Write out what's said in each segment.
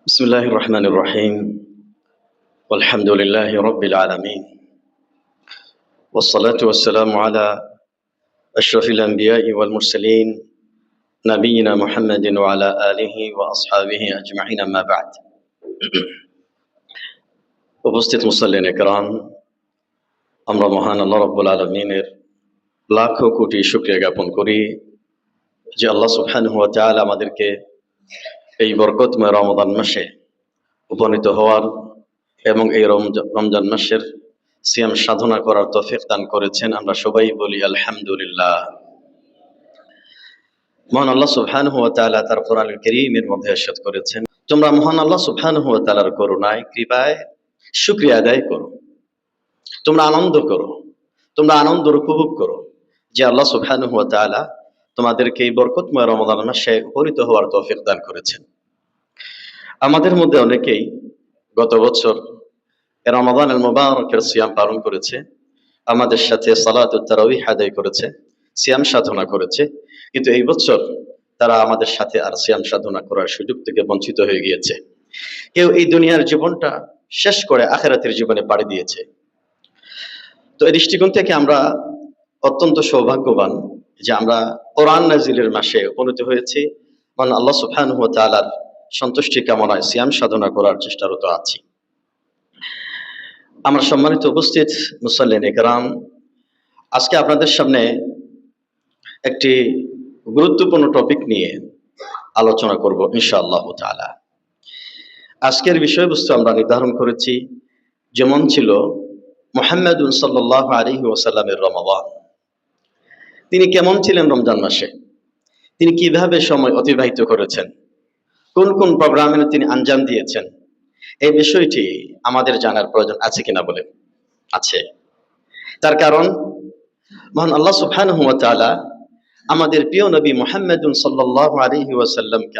بسم الله الرحمن الرحيم والحمد لله رب العالمين والصلاة والسلام على أشرف الأنبياء والمرسلين نبينا محمد وعلى آله وأصحابه أجمعين ما بعد উপস্থিত মুসল্লিন একরাম, আমরা মহান আল্লাহ রাব্বুল আলামিনের লাখো কোটি শুকরিয়া জ্ঞাপন করি যে আল্লাহ সুবহানাহু ওয়া তাআলা আমাদেরকে এই বরকতময় রমাদান মাসে উপনীত হওয়ার এবং এই রমজান মাসের সিয়াম সাধনা করার তৌফিক দান করেছেন। আমরা সবাই বলি আলহামদুলিল্লাহ। মহান আল্লাহ সুবহানাহু ওয়া তাআলা তার কোরআনুল কারীমের মধ্যে ইরশাদ করেছেন, তোমরা মহান আল্লাহ সুবহানাহু ওয়া তাআলার করুণায় কৃপায় শুকরিয়া আদায় করো, তোমরা আনন্দ করো, তোমরা আনন্দ উপভোগ করো যে আল্লাহ সুবহানাহু ওয়া তাআলা তোমাদেরকে এই বরকতময় রমাদান মাসে উপনীত হওয়ার তৌফিক দান করেছেন। আমাদের মধ্যে অনেকেই গত বছর রমাদানুল মুবারকের সিয়াম পালন করেছে, আমাদের সাথে সালাতুত তারাবিহ আদায় করেছে, সিয়াম সাধনা করেছে, কিন্তু এই বছর তারা আমাদের সাথে আর সিয়াম সাধনা করার সুযোগ থেকে বঞ্চিত হয়ে গিয়েছে। কেউ এই দুনিয়ার জীবনটা শেষ করে আখিরাতের জীবনে পাড়ি দিয়েছে। তো এই দৃষ্টিকোণ থেকে আমরা অত্যন্ত সৌভাগ্যবান যে আমরা কোরআন নাজিলের মাসে উপনীত হয়েছি, মানে আল্লাহ সুবহানাহু ওয়া তাআলার সন্তুষ্টি কামনায় সিয়াম সাধনা করার চেষ্টারত আছি। আমার সম্মানিত উপস্থিত মুসল্লিন একরাম, আজকে আপনাদের সামনে একটি গুরুত্বপূর্ণ টপিক নিয়ে আলোচনা করব ইনশাআল্লাহ তাআলা। আজকের বিষয়বস্তু আমরা নির্ধারণ করেছি যেমন ছিল মুহাম্মাদুন সাল্লাল্লাহু আলাইহি ওয়াসাল্লামের রমাদান। তিনি কেমন ছিলেন রমজান মাসে, তিনি কিভাবে সময় অতিবাহিত করেছেন, কোন কোন প্রোগ্রামে তিনি আঞ্জাম দিয়েছেন, এই বিষয়টি আমাদের জানার প্রয়োজন আছে কিনা বলে আছে। তার কারণ মহান আল্লাহ সুবহানাহু ওয়া তাআলা আমাদের প্রিয় নবী মুহাম্মাদুন সাল্লাল্লাহু আলাইহি ওয়াসাল্লামকে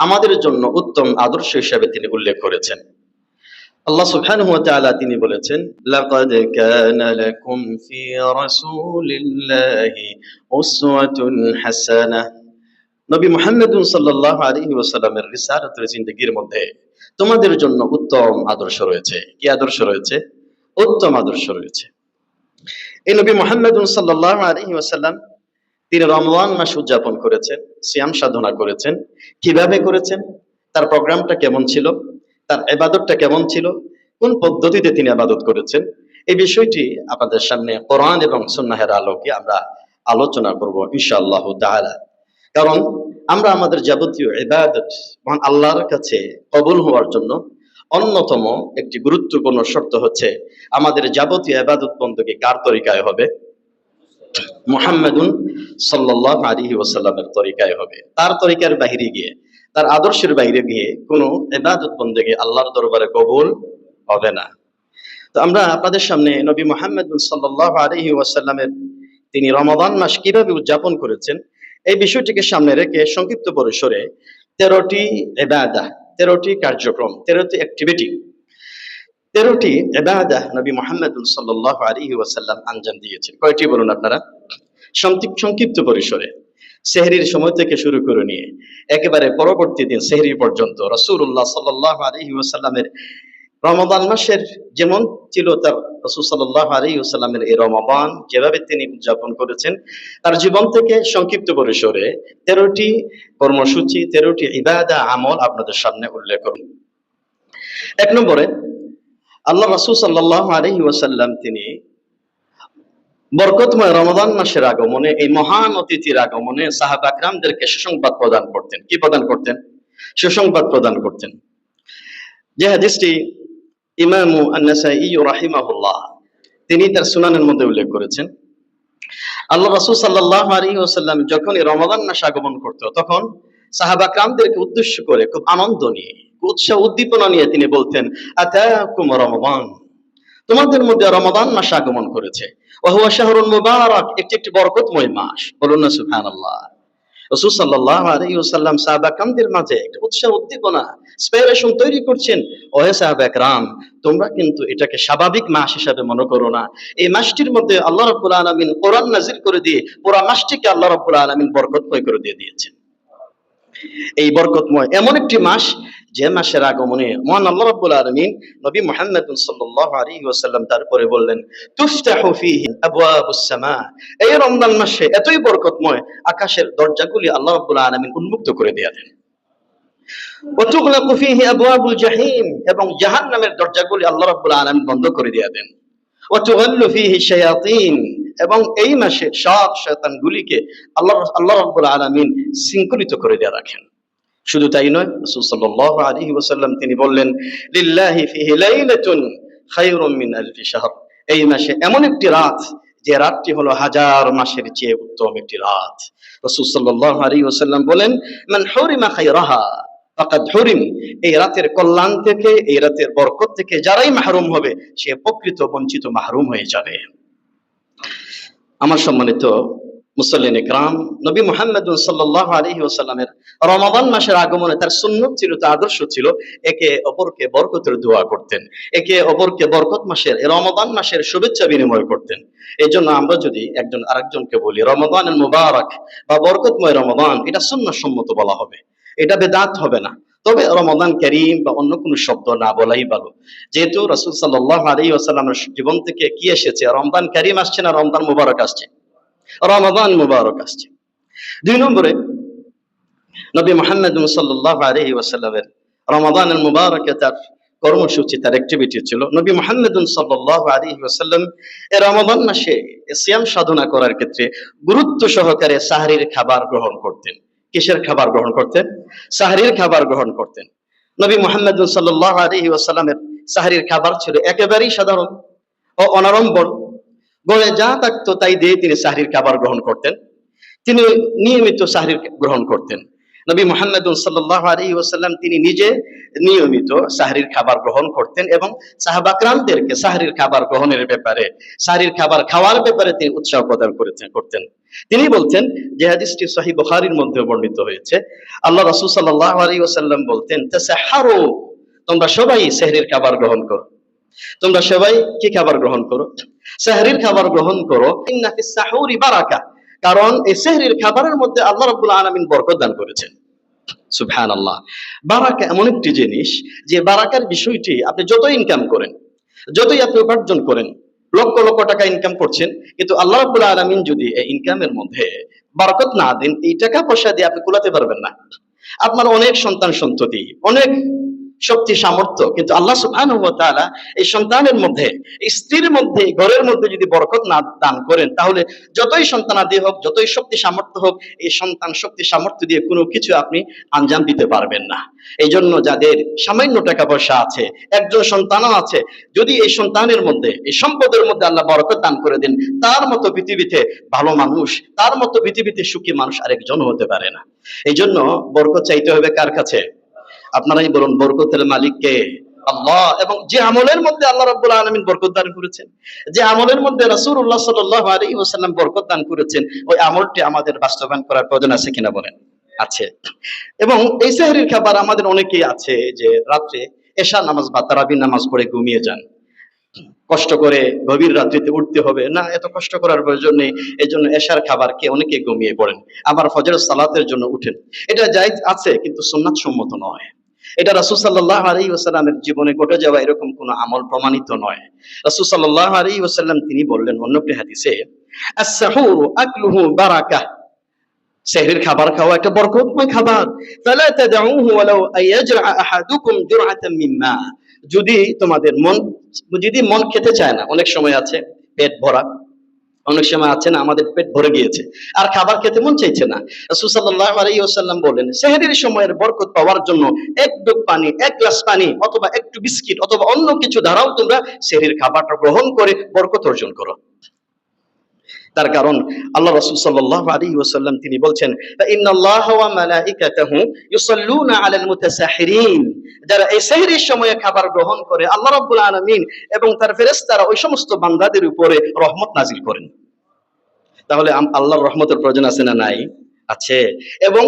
আমাদের জন্য উত্তম আদর্শ হিসেবে তিনি উল্লেখ করেছেন। আল্লাহ সুবহানাহু ওয়া তাআলা তিনি বলেছেন, লাকাদ কানা লাকুম ফি রাসূলিল্লাহি উসওয়াতুন হাসানাহ। নবী মুহাম্মাদুন সাল্লাল্লাহু আলাইহি ওয়াসাল্লামের রিসালাতের জিন্দেগীর মধ্যে তোমাদের জন্য উত্তম আদর্শ রয়েছে। কি আদর্শ রয়েছে? উত্তম আদর্শ রয়েছে। এই নবী মুহাম্মাদুন সাল্লাল্লাহু আলাইহি ওয়াসাল্লাম তিনি রমজান মাস উদযাপন করেছেন, সিয়াম সাধনা করেছেন। কিভাবে করেছেন, তার প্রোগ্রামটা কেমন ছিল, তার ইবাদতটা কেমন ছিল, কোন পদ্ধতিতে তিনি ইবাদত করেছেন, এই বিষয়টি আপনাদের সামনে কোরআন এবং সুন্নাহের আলোকে আমরা আলোচনা করব ইনশাআল্লাহ তাআলা। কারণ আমরা আমাদের যাবতীয় ইবাদত মহান আল্লাহর কাছে কবুল হওয়ার জন্য অন্যতম একটি গুরুত্বপূর্ণ শর্ত হচ্ছে আমাদের যাবতীয় ইবাদত বندگی কার তরিকায় হবে? মুহাম্মাদুন সাল্লাল্লাহু আলাইহি ওয়াসাল্লামের তরিকায় হবে। তার তরিকার বাইরে গিয়ে, তার আদর্শের বাইরে গিয়ে কোনো ইবাদত বندگی আল্লাহর দরবারে কবুল হবে না। তো আমরা আপনাদের সামনে নবী মুহাম্মদ সাল্লাল্লাহু আলাইহি ওয়াসাল্লামের তিনি রমাদান মাস কিভাবে উদযাপন করেছেন এই বিষয়টিকে সামনে রেখে সংক্ষিপ্ত পরিসরে 13টি ইবাদত, 13টি কার্যক্রম, 13টি অ্যাক্টিভিটি, 13টি ইবাদত নবী মুহাম্মদ সাল্লাল্লাহু আলাইহি ওয়াসাল্লাম আঞ্জাম দিয়েছেন। কয়টি বলুন আপনারা? সংক্ষিপ্ত পরিসরে সেহরির সময় থেকে শুরু করে নিয়ে একেবারে পরবর্তী দিন সেহরি পর্যন্ত রাসূলুল্লাহ সাল্লাল্লাহু আলাইহি ওয়াসাল্লামের রমাদান মাসের যেমন ছিল তার রাসূল সাল্লাল্লাহু আলাইহি ওয়াসাল্লামের এই রমাদান যেভাবে তিনি উদযাপন করেছেন, তার জীবন থেকে সংক্ষিপ্ত পরিসরে 13টি কর্মসূচি, 13টি ইবাদত আমল আপনাদের সামনে উল্লেখ করুন। এক নম্বরে আল্লাহ রাসূল সাল্লাল্লাহু আলাইহি ওয়াসাল্লাম তিনি বরকতময় রমাদান মাসের আগমনে, এই মহান অতিথির আগমনে সাহাবা کرامদেরকে সুসংবাদ প্রদান করতেন। কি প্রদান করতেন? সুসংবাদ প্রদান করতেন। যে হাদিসটি ইমাম আন-নাসাঈ রাহিমাহুল্লাহ তিনি তার সুনানের মধ্যে উল্লেখ করেছেন, আল্লাহ রাসূল সাল্লাল্লাহু আলাইহি ওয়াসাল্লাম যখন এই রমাদান মাস আগমন করত তখন সাহাবা کرامদেরকে উদ্দেশ্য করে খুব আনন্দ নিয়ে, উৎসাহ উদ্দীপনা নিয়ে তিনি বলতেন, আতাকুম রমাদান, তোমাদের মধ্যে রমাদান মাস আগমন করেছে। ওয়া হুয়া শাহরুন মুবারাক, একটি বরকতময় মাস। বলুন না সুবহানাল্লাহ। রাসূল সাল্লাল্লাহু আলাইহি ওয়াসাল্লাম সাহাবা کرامদের মাঝে একটা উৎসাহ উদ্দীপনা ইন্সপিরেশন তৈরি করছেন। ওহে সাহাবা کرام, তোমরা কিন্তু এটাকে স্বাভাবিক মাস হিসেবে মনে করো না। এই মাসটির মধ্যে আল্লাহ রাব্বুল আলামিন কোরআন নাযিল করে দিয়ে পুরো মাসটিকে আল্লাহ রাব্বুল আলামিন বরকতময় করে দিয়েছেন। এই বরকতময় এমন একটি মাস, যে মাসের আগমনে মহান আল্লাহ রাব্বুল আলামিন নবী মুহাম্মদ সাল্লাল্লাহু আলাইহি ওয়াসাল্লাম তারপরে বললেন, তুফতাহু ফীহি আবওয়াবুস সামা। এই রমজান মাসে এতই বরকতময়, আকাশের দরজাগুলি আল্লাহ রাব্বুল আলামিন উন্মুক্ত করে দেয়া দেন। ওয়া তুগলাকু ফীহি আবওয়াবুল জাহিম, এবং জাহান্নামের দরজাগুলি আল্লাহ রাব্বুল আলামিন বন্ধ করে দেয়া দেন। ওয়া তুগাল্লু ফীহি শায়াতিন, এবং এই মাসে সব শয়তানগুলিকে আল্লাহ রাব্বুল আলামিন শৃঙ্খলিত করে দেয়া রাখেন। শুধু তাই নয়, রাসূল সাল্লাল্লাহু আলাইহি ওয়াসাল্লাম তিনি বললেন, লিল্লাহি ফীহি লাইলাতুন খায়রুম মিন আলফি শাহর। এই মাসে এমন একটি রাত, যে রাতটি হলো হাজার মাসের চেয়ে উত্তম একটি রাত। রাসূল সাল্লাল্লাহু আলাইহি ওয়াসাল্লাম বলেন, মান হুরিমা খায়রাহা ফাকাদ হুরিম। এই রাতের কল্যাণ থেকে, এই রাতের বরকত থেকে যারাই মাহরুম হবে, সে প্রকৃত বঞ্চিত মাহরুম হয়ে যাবে। আমার সম্মানিত মুসল্লিন ইকরাম, নবী মুহাম্মদ সাল্লাল্লাহু আলাইহি ওয়াসাল্লামের রমাদান মাসের আগমনে তার সুন্নত ছিল, তার আদর্শ ছিল, একে অপরকে বরকতের দোয়া করতেন, একে অপরকে বরকত মাসের, রমাদান মাসের শুভেচ্ছা বিনিময় করতেন। এই জন্য আমরা যদি একজন আরেকজনকে বলি রমাদানুল মুবারক বা বরকতময় রমাদান, এটা সুন্নাহ সম্মত বলা হবে, এটা বেদাত হবে না। তবে রমাদান কারীম বা অন্য কোনো শব্দ না বলাই ভালো, যেহেতু রাসূল সাল্লাল্লাহু আলাইহি ওয়াসাল্লামের জীবন থেকে কি এসেছে, রমজান কারীম আসছে না রমজান মুবারক আসছে? রমাদান মুবারক আসছে। 2 নম্বরে, নবী মুহাম্মদ সাল্লাল্লাহু আলাইহি ওয়াসাল্লামের রমাদানুল মুবারকে তার কর্মসূচি, তার অ্যাক্টিভিটি ছিল, নবী মুহাম্মদ সাল্লাল্লাহু আলাইহি ওয়াসাল্লাম এই রমাদান মাসে সিয়াম সাধনা করার ক্ষেত্রে গুরুত্ব সহকারে সাহরির খাবার গ্রহণ করতেন। কিসের খাবার গ্রহণ করতেন? সাহরির খাবার গ্রহণ করতেন। নবী মুহাম্মদ সাল্লাল্লাহু আলাইহি ওয়াসাল্লামের সাহরির খাবার ছিল একেবারেই সাধারণ ও অনাড়ম্বর। ঘরে যা থাকতো তাই দিয়ে তিনি সাহরির খাবার গ্রহণ করতেন। তিনি নিয়মিত সাহরির গ্রহণ করতেন। নবী মুহাম্মদ সাল্লাল্লাহু আলাইহি ওয়াসাল্লাম তিনি নিজে নিয়মিত সাহরির খাবার গ্রহণ করতেন এবং সাহাবা کرامদেরকে সাহরির খাবার গ্রহণের ব্যাপারে, সাহরির খাবার খাওয়ার ব্যাপারে তিনি উৎসাহ প্রদান করতেন। তিনি বলতেন, যে হাদিসটি সহিহ বুখারীর মধ্যে বর্ণিত হয়েছে, আল্লাহ রাসূল সাল্লাল্লাহু আলাইহি ওয়াসাল্লাম বলতেন, তাসাহহারু, তোমরা সবাই সাহরির খাবার গ্রহণ করো। তোমরা সবাই কি খাবার গ্রহণ করো? সাহরির খাবার গ্রহণ করো। ইন্না ফিস সাহুরি বারাকা, কারণ এই সাহরির খাবারের মধ্যে আল্লাহ রাব্বুল আলামিন বরকত দান করেছেন। সুবহানাল্লাহ। বারাকা এমন একটি জিনিস, যে বারাকার বিষয়টি আপনি যত ইনকাম করেন, যতই আপনি উপার্জন করেন, লক্ষ লক্ষ টাকা ইনকাম করছেন, কিন্তু আল্লাহ রাব্বুল আলামিন যদি এই ইনকামের মধ্যে বরকত না দেন, এই টাকা পয়সা দিয়ে আপনি কুলাতে পারবেন না। আপনার অনেক সন্তান সন্ততি, অনেক শক্তি সামর্থ্য, কিন্তু আল্লাহ সুবহানাহু ওয়া তাআলা এই সন্তানের মধ্যে, স্ত্রীর মধ্যে, ঘরের মধ্যে যদি বরকত না দান করেন, তাহলে যতই সন্তানাদি হোক, যতই শক্তি সামর্থ্য হোক, এই সন্তান শক্তি সামর্থ্য দিয়ে কোনো কিছু আপনি আঞ্জাম দিতে পারবেন না। এই জন্য যাদের সামান্য টাকা পয়সা আছে, একজন সন্তানও আছে, যদি এই সন্তানের মধ্যে, এই সম্পদের মধ্যে আল্লাহ বরকত দান করে দেন, তার মতো পৃথিবীতে ভালো মানুষ, তার মতো পৃথিবীতে সুখী মানুষ আরেকজন হতে পারে না। এই জন্য বরকত চাইতে হবে কার কাছে? আপনারাই বলুন, বরকতের মালিক কে? আল্লাহ। এবং যে আমলের মধ্যে আল্লাহ রাব্বুল আলামিন বরকত দান করেছেন, যে আমলের মধ্যে রাসূলুল্লাহ সাল্লাল্লাহু আলাইহি ওয়াসাল্লাম বরকত দান করেছেন, ওই আমলটি আমাদের বাস্তবায়ন করার প্রয়োজন আছে কিনা বলেন? আছে। এবং এই সাহরির খাবার আমাদের অনেকেই আছে যে রাত্রে এশা নামাজ বা তারাবি নামাজ পড়ে ঘুমিয়ে যান। কষ্ট করে গভীর রাত্রিতে উঠতে হবে না, এত কষ্ট করার প্রয়োজন নেই, এই জন্য এশার খাবার খেয়ে অনেকে ঘুমিয়ে পড়েন, আবার ফজরের সালাতের জন্য উঠেন। এটা জায়েজ আছে, কিন্তু সুন্নাত সম্মত নয়। এটা রাসূল সাল্লাল্লাহু আলাইহি ওয়াসাল্লামের জীবনে ঘটে যাওয়া এরকম কোন আমল প্রমাণিত নয়। রাসূল সাল্লাল্লাহু আলাইহি ওয়াসাল্লাম তিনি বললেন অন্য একটি হাদিসে, আস-সাহুরু আকলুহু বারাকাহ, সেহরির খাবার খাওয়া একটা বরকতময় খাবার। ফালা তাদউহু ওয়ালাউ আয়াজরা আহাদুকুম জুরআতাম মিম্মা, যদি তোমাদের যদি মন খেতে চায় না, অনেক সময় আছে পেট ভরা, অনেক সময় আছে না আমাদের পেট ভরে গিয়েছে আর খাবার খেতে মন চাইছে না, রাসূল সাল্লাল্লাহু আলাইহি ওয়াসাল্লাম বলেন, সেহরির সময়ের বরকত পাওয়ার জন্য এক ডুব পানি, এক গ্লাস পানি অথবা একটু বিস্কিট অথবা অন্য কিছু দ্বারাও তোমরা সেহরির খাবারটা গ্রহণ করে বরকত অর্জন করো। তার কারণ আল্লাহ রাসূল সাল্লাল্লাহু আলাইহি ওয়াসাল্লাম তিনি বলছেন, ইন্নাল্লাহা ওয়া মালাইকাতাহু ইউসাল্লুনা আলাল মুতাসাহহিরিন, যারা এই সেহরির সময়ে খাবার গ্রহণ করে, আল্লাহ রাব্বুল আলামিন এবং তার ফেরেশতারা ওই সমস্ত বান্দাদের উপরে রহমত নাজিল করেন। তাহলে আল্লাহর রহমতের প্রয়োজন আছে না নাই? আছে। এবং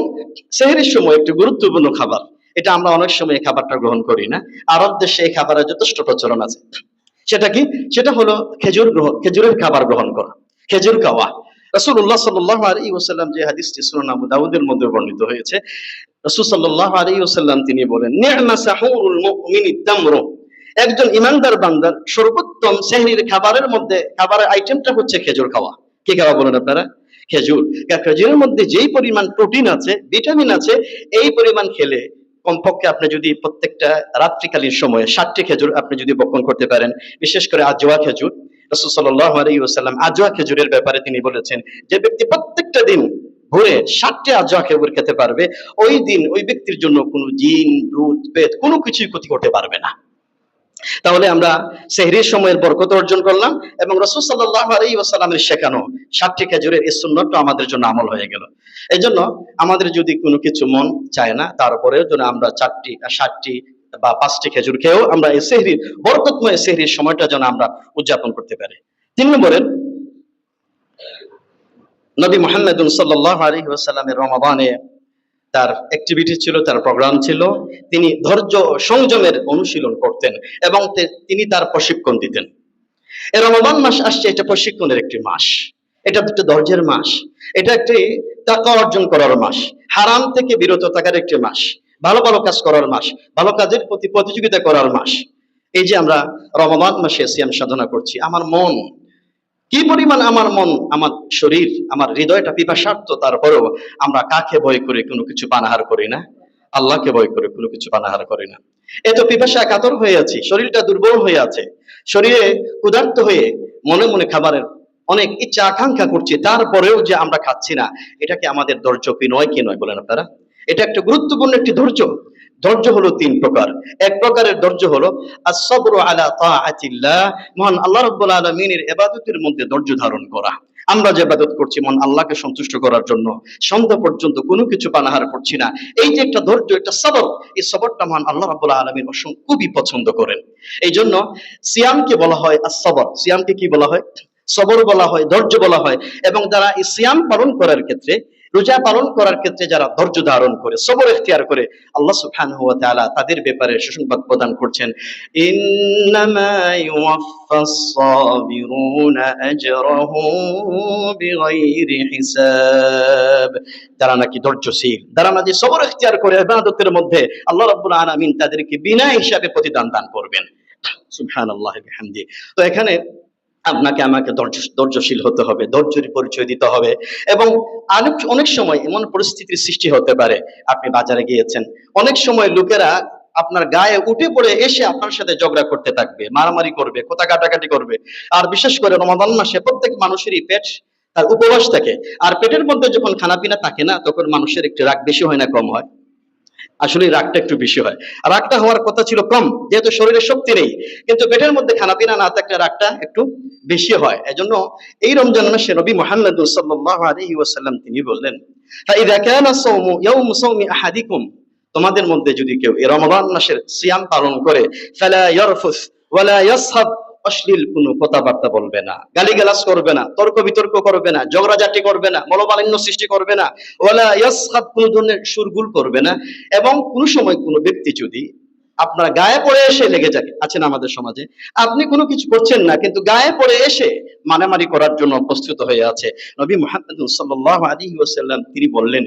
সেহরির সময় একটি গুরুত্বপূর্ণ খাবার, এটা আমরা অনেক সময় এই খাবারটা গ্রহণ করি না, আরব দেশে এই খাবারের যথেষ্ট প্রচলন আছে। সেটা কি? সেটা হলো খেজুরের খাবার গ্রহণ করা, খেজুর খাওয়া। রাসূলুল্লাহ সাল্লাল্লাহু আলাইহি ওয়াসাল্লাম যে হাদিসটি সুনান আবু দাউদের মধ্যে বর্ণিত হয়েছে, রাসূল সাল্লাল্লাহু আলাইহি ওয়াসাল্লাম তিনি বলেন, নি'মা সাহুরুল মুমিনি তামরু, একজন ইমানদার বান্দার সর্বোত্তম সেহরির খাবারের মধ্যে খাবারের আইটেমটা হচ্ছে খেজুর খাওয়া। কি খাওয়া বলেন আপনারা? খেজুর। খেজুরের মধ্যে যেই পরিমাণ প্রোটিন আছে, ভিটামিন আছে, এই পরিমাণ খেলে কমপক্ষে আপনি যদি প্রত্যেকটা রাত্রিকালীন সময়ে 60টি খেজুর আপনি যদি বক্ষণ করতে পারেন, বিশেষ করে আজওয়া খেজুর, রাসূল সাল্লাল্লাহু আলাইহি ওয়াসাল্লাম আজওয়া খেজুরের ব্যাপারে তিনি বলেছেন, যে ব্যক্তি প্রত্যেকটা দিন ভোরে 60টি আজওয়া খেজুর খেতে পারবে, ওই দিন ওই ব্যক্তির জন্য কোনো জিন, ভূত, পেত কোনো কিছুই ক্ষতি করতে পারবে না। তাহলে আমরা সেহরির সময়ের বরকত অর্জন করলাম এবং রাসূল সাল্লাল্লাহু আলাইহি ওয়াসাল্লামের শেখানো 60টি খেজুরের এই সুন্নতটা আমাদের জন্য আমল হয়ে গেল। এজন্য আমাদের যদি কোনো কিছু মন চায় না, তারপরেও যেন আমরা 4টি 60টি বা 5টি খেজুর খেয়েও আমরা এই সেহরির বরকতময় সেহরির সময়টা যেন আমরা উদযাপন করতে পারি। 3 নম্বরে, নবী মুহাম্মদ সাল্লাল্লাহু আলাইহি ওয়াসাল্লামের রমাদানে তার অ্যাক্টিভিটি ছিল, তার প্রোগ্রাম ছিল, তিনি ধৈর্য ও সংযমের অনুশীলন করতেন এবং তিনি তার প্রশিক্ষণ দিতেন। এই রমাদান মাস আসছে, এটা প্রশিক্ষণের একটি মাস, এটা একটি ধৈর্যের মাস, এটা একটি তাকওয়া অর্জন করার মাস, হারাম থেকে বিরত থাকার একটি মাস, ভালো ভালো কাজ করার মাস, ভালো কাজের প্রতি প্রতিযোগিতা করার মাস। এই যে আমরা রমাদান মাসে সিয়াম সাধনা করছি, আমার মন কি পরিমাণ, আমার মন, আমার শরীর, আমার হৃদয়টা পিপাসার্থ, তারপরেও আমরা কাকে ভয় করে কোনো কিছু পানাহার করি না? আল্লাহকে ভয় করে কোনো কিছু পানাহার করি না। এত পিপাসা কাতর হয়ে আছি, শরীরটা দুর্বল হয়ে আছে, শরীরে ক্ষুধার্ত হয়ে মনে মনে খাবারের অনেক ইচ্ছা আকাঙ্ক্ষা করছি, তারপরেও যে আমরা খাচ্ছি না, এটা কি আমাদের ধৈর্য কি নয়? কি নয় বলেন আপনারা? এটা একটা গুরুত্বপূর্ণ একটি ধৈর্য। ধৈর্য হলো 3 প্রকার। এক প্রকারের ধৈর্য হলো আস-সাবরু আলা তাআতিল্লাহ, মহান আল্লাহ রাব্বুল আলামিনের ইবাদতের মধ্যে ধৈর্য ধারণ করা। আমরা যে ইবাদত করছি মহান আল্লাহকে সন্তুষ্ট করার জন্য, সন্ধ্যা পর্যন্ত কোনো কিছু পানাহার করছি না, এই যে একটা ধৈর্য, একটা সবর, এই সবরটা মহান আল্লাহ রাব্বুল আলামিন খুবই পছন্দ করেন। এই জন্য সিয়ামকে বলা হয় আস-সবর। সিয়ামকে কি বলা হয়? সবর বলা হয়, ধৈর্য বলা হয়। এবং যারা এই সিয়াম পালন করার ক্ষেত্রে, রোজা পালন করার ক্ষেত্রে যারা ধৈর্য ধারণ করে, সবর ইখতিয়ার করে, আল্লাহ সুবহানাহু ওয়া তাআলা তাদের ব্যাপারে সুসংবাদ প্রদান করছেন, ইন্নামা ইউওয়াফফাস সাবিরুনা আজরাহুম বিগাইরি হিসাব। যারা নাকি ধৈর্যশীল, যারা নাকি সবর ইখতিয়ার করে ইবাদতের মধ্যে, আল্লাহ রাব্বুল আলামিন তাদেরকে বিনা হিসাবে প্রতিদান দান করবেন। সুবহানাল্লাহি বিহামদি। তো এখানে আপনাকে আমাকে ধৈর্যশীল হতে হবে, ধৈর্যের পরিচয় দিতে হবে। এবং অনেক সময় এমন পরিস্থিতির সৃষ্টি হতে পারে, আপনি বাজারে গিয়েছেন, অনেক সময় লোকেরা আপনার গায়ে উঠে পড়ে এসে আপনার সাথে ঝগড়া করতে থাকবে, মারামারি করবে, কথা কাটাকাটি করবে। আর বিশেষ করে রমাদান মাসে প্রত্যেক মানুষেরই পেট তার উপবাস থাকে, আর পেটের মধ্যে যখন খানাপিনা থাকে না, তখন মানুষের একটু রাগ বেশি হয় না কম হয়? আসলে রাগটা একটু বেশি হয়। আর রাগটা হওয়ার কথা ছিল কম, যেহেতু শরীরে শক্তি নেই, কিন্তু পেটের মধ্যে খানাপিনা না থাকলে রাগটা একটু বেশি হয়। এজন্য এই রমজান মাসে নবী মুহাম্মদ সাল্লাল্লাহু আলাইহি ওয়াসাল্লাম তিনি বললেন, ফাইযা কানা সাওমু ইয়াউমু সাওমি আহাদিকুম, তোমাদের মধ্যে যদি কেউ এই রমাদান মাসের সিয়াম পালন করে, ফালা ইয়ারফুস ওয়ালা ইয়াসহাব, অশ্লীল কোনো কথাবার্তা বলবে না, গালিগালাজ করবে না, তর্ক বিতর্ক করবে না, ঝগড়াঝাটি করবে না, মনোমালিন্য সৃষ্টি করবে না, ওয়ালা ইয়াসহাব, কোনো ধরনের সুরগুল করবে না। এবং কোন সময় কোনো ব্যক্তি যদি আপনার গায়ে পড়ে এসে লেগে যায়, আছেন আমাদের সমাজে, আপনি কোনো কিছু করছেন না কিন্তু গায়ে পড়ে এসে মারামারি করার জন্য প্রস্তুত হয়ে আছে, নবী মুহাম্মদ সাল্লাল্লাহু আলাইহি ওয়াসাল্লাম তিনি বললেন,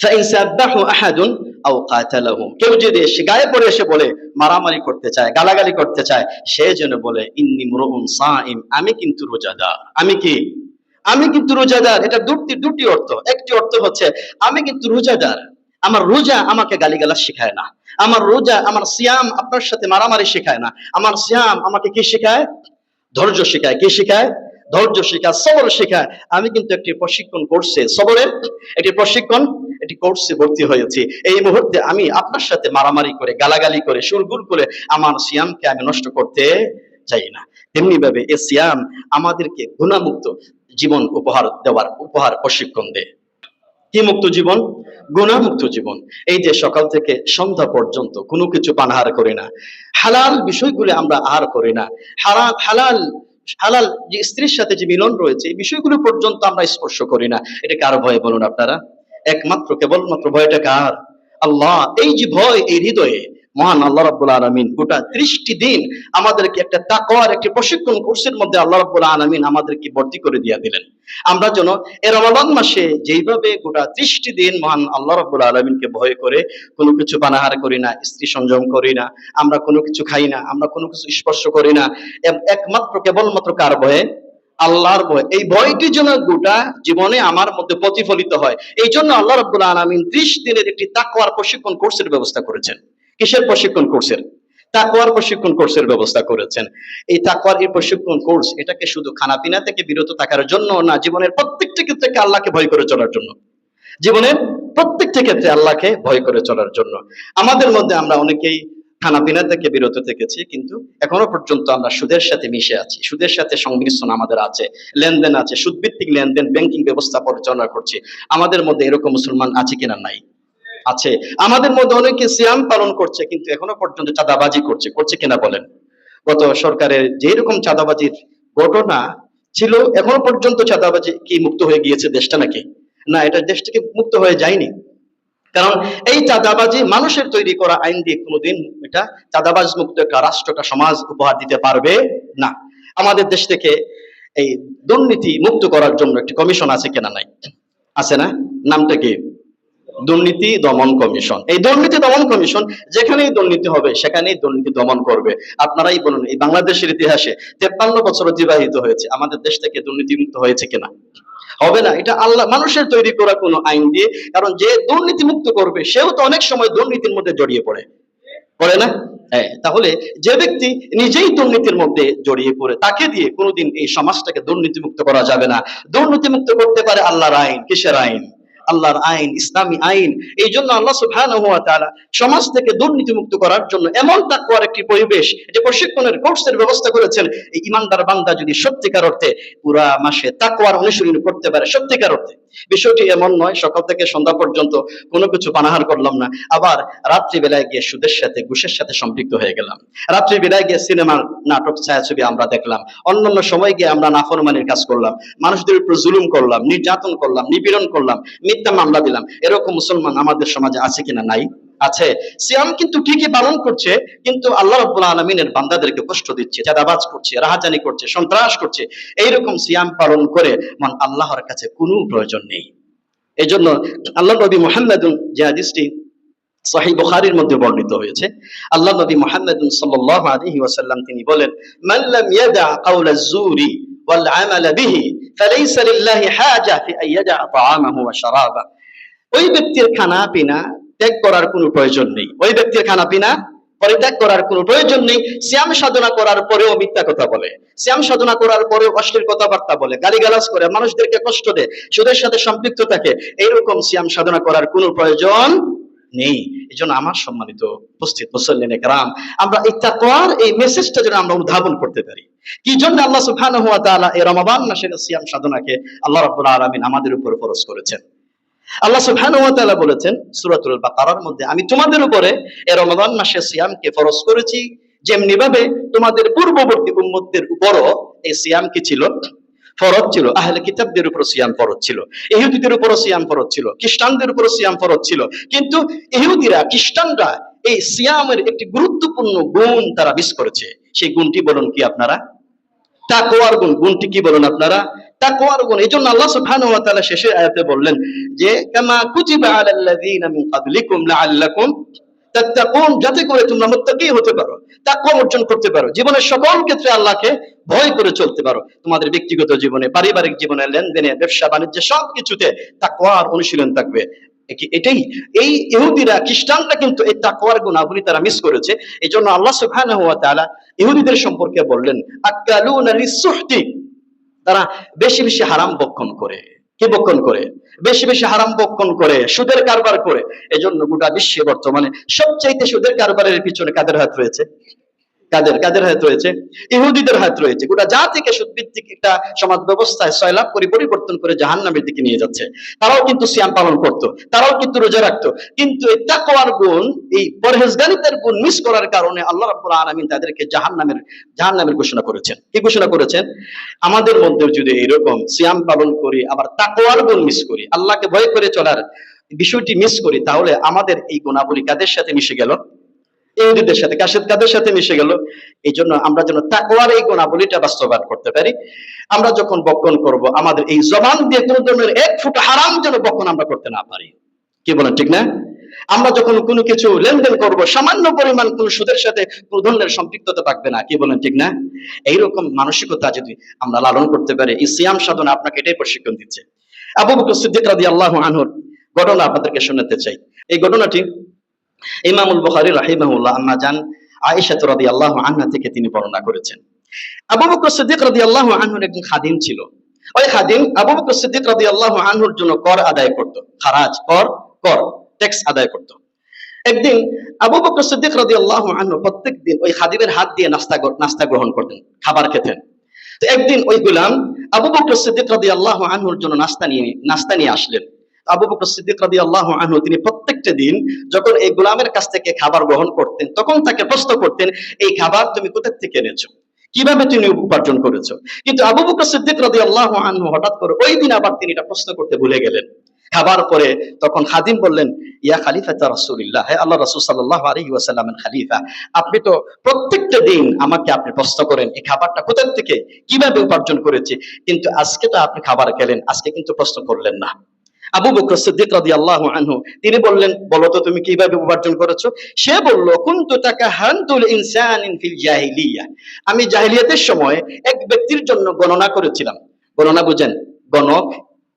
ফাইন সাব্বাহু আহাদুন আও কাতালাহু, কেউ যদি এসে গায়ে পড়ে এসে বলে, মারামারি করতে চায়, গালাগালি করতে চায়, সে যেন বলে, ইন্নী মুরউন সাইম, আমি কিন্তু রোজাদার। আমি কি? আমি কিন্তু রোজাদার। এটা দুটি অর্থ। একটি অর্থ হচ্ছে আমি কিন্তু রোজাদার, আমার রোজা আমাকে গালিগালাজ শেখায় না, আমার রোজা, আমার সিয়াম আপনার সাথে মারামারি শেখায় না, আমার সিয়াম আমাকে কি শেখায়? ধৈর্য শেখায়। কি শেখায়? ধৈর্য শেখায়, সবর শেখায়। আমি কিন্তু একটি প্রশিক্ষণ কোর্সে, সবরের একটি প্রশিক্ষণ, একটি কোর্সে ভর্তি হয়েছি। এই মুহূর্তে আমি আপনার সাথে মারামারি করে, গালাগালি করে, সুরগুল করে আমার সিয়ামকে আমি নষ্ট করতে চাই না। তেমনি ভাবে এই সিয়াম আমাদেরকে গুনাহমুক্ত জীবন উপহার প্রশিক্ষণ দেয়। কি মুক্ত জীবন? গুনাহমুক্ত জীবন। এই যে সকাল থেকে সন্ধ্যা পর্যন্ত কোনো কিছু পানাহার করি না, হালাল বিষয়গুলো আমরা আহার করি না, হালাল হালাল যে স্ত্রীর সাথে যে মিলন রয়েছে, এই বিষয়গুলো পর্যন্ত আমরা স্পর্শ করি না। এটা কার ভয় বলুন আপনারা? কেবলমাত্র ভয়টা কার? আল্লাহ। এই যে ভয় এই হৃদয়ে, মহান আল্লাহ রাব্বুল আলামিন গোটা 30টি দিন আমাদেরকে একটা তাকওয়ার একটি প্রশিক্ষণ কোর্সের মধ্যে আল্লাহ রাব্বুল আলামিন আমাদেরকে ভর্তি করে দিয়ে দিলেন। আমরা যেন এই রমাদান মাসে যেইভাবে গোটা 30টি দিন মহান আল্লাহ রাব্বুল আলামিনকে ভয় করে কোনো কিছু পানাহার করি না, স্ত্রী সংযম করি না, আমরা কোনো কিছু খাই না, আমরা কোনো কিছু স্পর্শ করি না, একমাত্র কেবলমাত্র কার ভয়ে? আল্লাহর ভয়। এই ভয়টি যেন গোটা জীবনে আমার মধ্যে প্রতিফলিত হয়, এই জন্য আল্লাহ রাব্বুল আলামিন 30 দিনের একটি তাকওয়ার প্রশিক্ষণ কোর্সের ব্যবস্থা করেছেন। কিসের প্রশিক্ষণ কোর্সের? তাকওয়ার প্রশিক্ষণ কোর্সের ব্যবস্থা করেছেন। এই তাকওয়ার এই প্রশিক্ষণ কোর্স এটাকে শুধু খানাপিনা থেকে বিরত থাকার জন্য না, জীবনের প্রত্যেকটি ক্ষেত্রে আল্লাহকে ভয় করে চলার জন্য। জীবনের প্রত্যেকটি ক্ষেত্রে আল্লাহকে ভয় করে চলার জন্য। আমাদের মধ্যে আমরা অনেকেই খানাপিনা থেকে বিরত থেকেছি, কিন্তু এখনো পর্যন্ত আমরা সুদের সাথে মিশে আছি, সুদের সাথে সংমিশ্রণ আমাদের আছে, লেনদেন আছে, সুদভিত্তিক লেনদেন, ব্যাংকিং ব্যবস্থা পরিচালনা করছি। আমাদের মধ্যে এরকম মুসলমান আছে কিনা? নাই, আছে। আমাদের মধ্যে অনেকে সিয়াম পালন করছে, কিন্তু এখনো পর্যন্ত চাঁদাবাজি করছে, করছে কিনা বলেন? গত সরকারের যেরকম চাঁদাবাজির ঘটনা ছিল, এখনো পর্যন্ত চাঁদাবাজি কি মুক্ত হয়ে গিয়েছে দেশটা নাকি? না, এটা দেশ থেকে মুক্ত হয়ে যায়নি। কারণ এই চাঁদাবাজি মানুষের তৈরি করা আইন দিয়ে কোনোদিন এটা চাঁদাবাজ মুক্ত একটা রাষ্ট্রটা সমাজ উপহার দিতে পারবে না। আমাদের দেশ থেকে এই দুর্নীতি মুক্ত করার জন্য একটি কমিশন আছে কিনা? নাই, আছে না? নামটা কি? দুর্নীতি দমন কমিশন। এই দুর্নীতি দমন কমিশন যেখানেই দুর্নীতি হবে সেখানেই দুর্নীতি দমন করবে। আপনারাই বলুন, এই বাংলাদেশের ইতিহাসে 53 বছর অতিবাহিত হয়েছে, আমাদের দেশ থেকে দুর্নীতি মুক্ত হয়েছে কিনা? হবে না। এটা আল্লাহ মানুষের তৈরি করা কোনো আইন দিয়ে। কারণ যে দুর্নীতি মুক্ত করবে সেও তো অনেক সময় দুর্নীতির মধ্যে জড়িয়ে পড়ে, পড়ে না? হ্যাঁ, তাহলে যে ব্যক্তি নিজেই দুর্নীতির মধ্যে জড়িয়ে পড়ে তাকে দিয়ে কোনোদিন এই সমাজটাকে দুর্নীতি মুক্ত করা যাবে না। দুর্নীতি মুক্ত করতে পারে আল্লাহর আইন। কিসের আইন? আল্লাহর আইন, ইসলামী আইন। এই জন্য আল্লাহ সুবহানাহু ওয়া তাআলা সমাজ থেকে দুর্নীতি মুক্ত করার জন্য এমন তাকওয়ার একটি পরিবেশ, যে প্রশিক্ষণের কোর্সের ব্যবস্থা করেছেন। এই ইমানদার বান্দা যদি সত্যিকার অর্থে পুরা মাসে তাকওয়ার অনুশীলন করতে পারে, সত্যিকার অর্থে, বিষয়টি এমন নয় সকাল থেকে সন্ধ্যা পর্যন্ত কোনো কিছু পানাহার করলাম না, আবার রাত্রি বেলায় গিয়ে সুদের সাথে ঘুষের সাথে সম্পৃক্ত হয়ে গেলাম, রাত্রি বেলায় গিয়ে সিনেমা নাটক ছায়াছবি আমরা দেখলাম, অন্যান্য সময় গিয়ে আমরা নাফরমানির কাজ করলাম, মানুষদের উপর জুলুম করলাম, নির্যাতন করলাম, নিপীড়ন করলাম, মিথ্যা মামলা দিলাম। এরকম মুসলমান আমাদের সমাজে আছে কিনা? নাই, আছে। সিয়াম কিন্তু ঠিকই পালন করছে, কিন্তু আল্লাহ রাব্বুল আলামিনের বান্দাদেরকে কষ্ট দিচ্ছে, চাঁদাবাজ করছে, রাহাজানি করছে, সন্ত্রাস করছে। এইরকম সিয়াম পালন করে মান আল্লাহর কাছে কোনো প্রয়োজন নেই। এই জন্য আল্লাহ নবী মুহাম্মদুন, যে হাদিসটি সহিহ বুখারীর মধ্যে বর্ণিত হয়েছে, আল্লাহ নবী মুহাম্মদুন সাল্লাল্লাহু আলাইহি ওয়াসাল্লাম তিনি বলেন, মান লাম ইয়াদা কাওলা যুরি ওয়াল আমাল বিহি ফালাইসা লিল্লাহি হাজা ফি আন ইয়াদা তাআমাহু ওয়া শারাবা। ওই ব্যক্তির খানা পিনা ত্যাগ করার কোনো প্রয়োজন নেই, ওই ব্যক্তির খানা পিনা পরিত্যাগ করার কোনো প্রয়োজন নেই। সিয়াম সাধনা করার পরেও মিথ্যা কথা বলে, সিয়াম সাধনা করার পরেও অশ্লীল কথাবার্তা বলে, গালিগালাজ করে, মানুষদেরকে কষ্ট দেয়, সুদের সাথে সম্পৃক্ত থাকে, এইরকম সিয়াম সাধনা করার কোনো প্রয়োজন নেই। এই জন্য আমার সম্মানিত উপস্থিত মুসল্লিনে কেরাম, আমরা এই তাকওয়ার এই মেসেজটা যেন আমরা উদ্ভাবন করতে পারি। কি জন্য আল্লাহ সুবহানাহু ওয়া তাআলা এই রমাদান মাসের সিয়াম সাধনাকে আল্লাহ রাব্বুল আলামিন আমাদের উপর ফরজ করেছেন। আল্লাহ সুবহানাহু ওয়া তাআলা বলেছেন সূরাতুল বাকারার মধ্যে, আমি তোমাদের উপরে এই রমাদান মাসে সিয়ামকে ফরজ করেছি যেমনি ভাবে তোমাদের পূর্ববর্তী উম্মতদের উপরও এই সিয়াম কি ছিল? ফরজ ছিল। আহলে কিতাবদের উপর সিয়াম ফরজ ছিল, ইহুদিদের উপর সিয়াম ফরজ ছিল, খ্রিস্টানদের উপর সিয়াম ফরজ ছিল। কিন্তু ইহুদিরা, খ্রিস্টানরা এই সিয়ামের একটি গুরুত্বপূর্ণ গুণ তারা মিস করেছে। সেই গুণটি বলুন কি আপনারা? তাকওয়ার গুণ। গুণটি কি বলুন আপনারা? তাকওয়ার গুণ। এই জন্য আল্লাহ সুবহানাহু ওয়া তাআলা শেষের আয়াতে বললেন যে, কামা কুতিবা আলাল্লাযীনা মিন ক্বাবলিকুম লাআল্লাকুম তাত্তাকুন, যাতে করে তোমরা মুত্তাকি হতে পারো, তাকওয়া অর্জন করতে পারো, জীবনের সকল ক্ষেত্রে আল্লাহকে ভয় করে চলতে পারো। তোমাদের ব্যক্তিগত জীবনে, পারিবারিক জীবনে, লেনদেনে, ব্যবসা বাণিজ্যে সবকিছুতে তাকওয়ার অনুশীলন থাকবে। এটাই এই ইহুদিরা, খ্রিস্টানরা কিন্তু এই তাকওয়ার গুণাবলী তারা মিস করেছে। এই জন্য আল্লাহ সুবহানাহু ওয়া তাআলা ইহুদিদের সম্পর্কে বললেন, আকালুনা লিসুহতি, তারা বেশি বেশি হারাম ভক্ষণ করে। কি ভক্ষণ করে? বেশি বেশি হারাম ভক্ষণ করে, সুদের কারবার করে। এজন্য গোটা বিশ্বে বর্তমানে সবচাইতে সুদের কারবারের পিছনে কাদের হাত রয়েছে? কাদের হাত রয়েছে? ইহুদিদের হাত রয়েছে। গোটা জাতিকে সুদভিত্তিক একটা সমাজ ব্যবস্থায় সয়লাভ করে পরিবর্তন করে জাহান্নামের দিকে নিয়ে যাচ্ছে। তারাও কিন্তু সিয়াম পালন করতো, তারাও কিন্তু রোজা রাখতো, কিন্তু এই তাকওয়ার গুণ, এই পরহেজগারিতার গুণ মিস করার কারণে আল্লাহ রাব্বুল আলামিন তাদেরকে জাহান্নামের ঘোষণা করেছেন। কি ঘোষণা করেছেন? আমাদের মধ্যে যদি এরকম সিয়াম পালন করি, আবার তাকওয়ার গুণ মিস করি, আল্লাহকে ভয় করে চলার বিষয়টি মিস করি, তাহলে আমাদের এই গুণাবলী কাদের সাথে মিশে গেল? ইহুদিদের সাথে কাদের সাথে মিশে গেল। এই জন্য আমরা যেন তাকওয়ার এই গুণাবলীটা বাস্তবায়ন করতে পারি। আমরা যখন বক্ষণ করব, আমাদের এই জবান দিয়ে কোনো ধরনের এক ফুটা হারাম যেন বক্ষণ আমরা করতে না পারি। কি বলেন, ঠিক না? আমরা যখন কোনো কিছু লেনদেন করব, সামান্য পরিমাণ কোন সুদের সাথে কোন ধরনের সম্পৃক্ততা থাকবে না। কি বলেন, ঠিক না? এইরকম মানসিকতা যদি আমরা লালন করতে পারি, এই সিয়াম সাধনা আপনাকে এটাই প্রশিক্ষণ দিচ্ছে। আবু বকর সিদ্দিক রাদিয়াল্লাহু আনহুর ঘটনা আপনাদেরকে শোনাতে চাই। এই ঘটনাটি ইমামুল বুখারী রাহিমাহুল্লাহ আম্মা জান আয়েশা রাদিয়াল্লাহু আনহা থেকে তিনি বর্ণনা করেছেন। আবু বকর সিদ্দিক রাদিয়াল্লাহু আনহুর একজন খাদিম ছিল। ওই খাদিম আবু বকর সিদ্দিক রাদিয়াল্লাহু আনহুর জন্য কর আদায় করত, খারাজ, কর ট্যাক্স আদায় করত। একদিন আবু বকর সিদ্দিক রাদিয়াল্লাহু আনহু প্রত্যেকদিন ওই খাদিমের হাত দিয়ে নাস্তা গ্রহণ করতেন, খাবার খেতেন। তো একদিন ওই গোলাম আবু বকর সিদ্দিক রাদিয়াল্লাহু আনহুর জন্য নাস্তা নিয়ে আসলেন। আবু বকর সিদ্দিক রাদিয়াল্লাহু আনহু তিনি প্রত্যেকটা দিন যখন এই গোলামের কাছ থেকে খাবার গ্রহণ করতেন, তখন তাকে প্রশ্ন করতেন, এই খাবার তুমি কোথা থেকে এনেছো, কিভাবে তুমি উপার্জন করেছো? কিন্তু আবু বকর সিদ্দিক রাদিয়াল্লাহু আনহু হঠাৎ করে ওই দিন আবার তিনি এটা প্রশ্ন করতে ভুলে গেলেন। খাবার পরে তখন খাদিম বললেন, ইয়া খালিফাতা রাসূলুল্লাহ, হে আল্লাহর রাসূল সাল্লাল্লাহু আলাইহি ওয়াসাল্লামের খলিফা, আপনি তো প্রত্যেকটা দিন আমাকে আপনি প্রশ্ন করেন এই খাবারটা কোথা থেকে কিভাবে উপার্জন করেছে, কিন্তু আজকে তো আপনি খাবার খেলেন, আজকে কিন্তু প্রশ্ন করলেন না। আবু বকর সিদ্দিক রাদিয়াল্লাহু আনহু তিনি বললেন, বলো তো তুমি কিভাবে উপার্জন করেছো? সে বলল, কুনতু তাকাহান্তুল ইনসানিন ফিল জাহিলিয়া, আমি জাহিলিয়াতের সময় এক ব্যক্তির জন্য গণনা করেছিলাম। গণনা বুঝেন?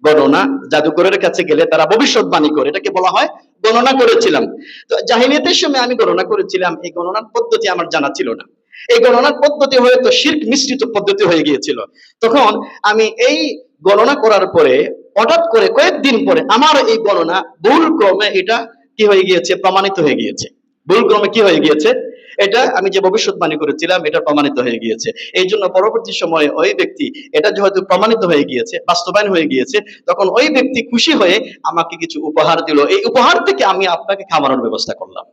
গণনা জাদুকরের কাছে গেলে তারা ভবিষ্যৎবাণী করে, এটাকে বলা হয় গণনা করেছিলাম। তো জাহিলিয়াতের সময় আমি গণনা করেছিলাম, এই গণনার পদ্ধতি আমার জানা ছিল না। এই গণনার পদ্ধতি হয়তো শিরক মিশ্রিত পদ্ধতি হয়ে গিয়েছিল। তখন আমি এই গণনা করার পরে হঠাৎ করে কয়েকদিন পরে আমার এই গণনা ভুল ক্রমে এটা কি হয়ে গিয়েছে, প্রমাণিত হয়ে গিয়েছে। ভুল ক্রমে কি হয়ে গিয়েছে, এটা আমি যে ভবিষ্যৎবাণী করেছিলাম এটা প্রমাণিত হয়ে গিয়েছে। এই জন্য পরবর্তী সময়ে ওই ব্যক্তি এটা যেহেতু প্রমাণিত হয়ে গিয়েছে, বাস্তবায়ন হয়ে গিয়েছে, তখন ওই ব্যক্তি খুশি হয়ে আমাকে কিছু উপহার দিল। এই উপহার থেকে আমি আপনাকে খাবারের ব্যবস্থা করলাম।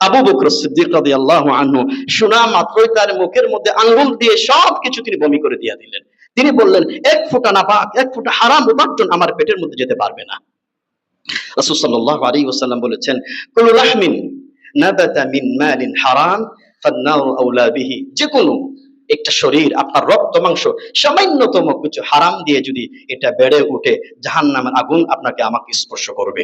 আবু বকর সিদ্দিক রাদিয়াল্লাহু আনহু শোনা মাত্রই তার মুখের মধ্যে আঙ্গুল দিয়ে সবকিছু তিনি বমি করে দিয়ে দিলেন। তিনি বললেন, এক ফোঁটা নাপাক, এক ফোঁটা হারাম উপার্জন আমার পেটের মধ্যে যেতে পারবে না। রাসূল সাল্লাল্লাহু আলাইহি ওয়াসাল্লাম বলেছেন, কুলু লাহমিন নাবাতা মিন মালিন হারাম ফান্নারু আওলা বিহি, যে কোনো একটা শরীর, আপনার রক্ত মাংস সামান্যতম কিছু হারাম দিয়ে যদি এটা বেড়ে উঠে, জাহান্নামের আগুন আপনাকে আমাকে স্পর্শ করবে।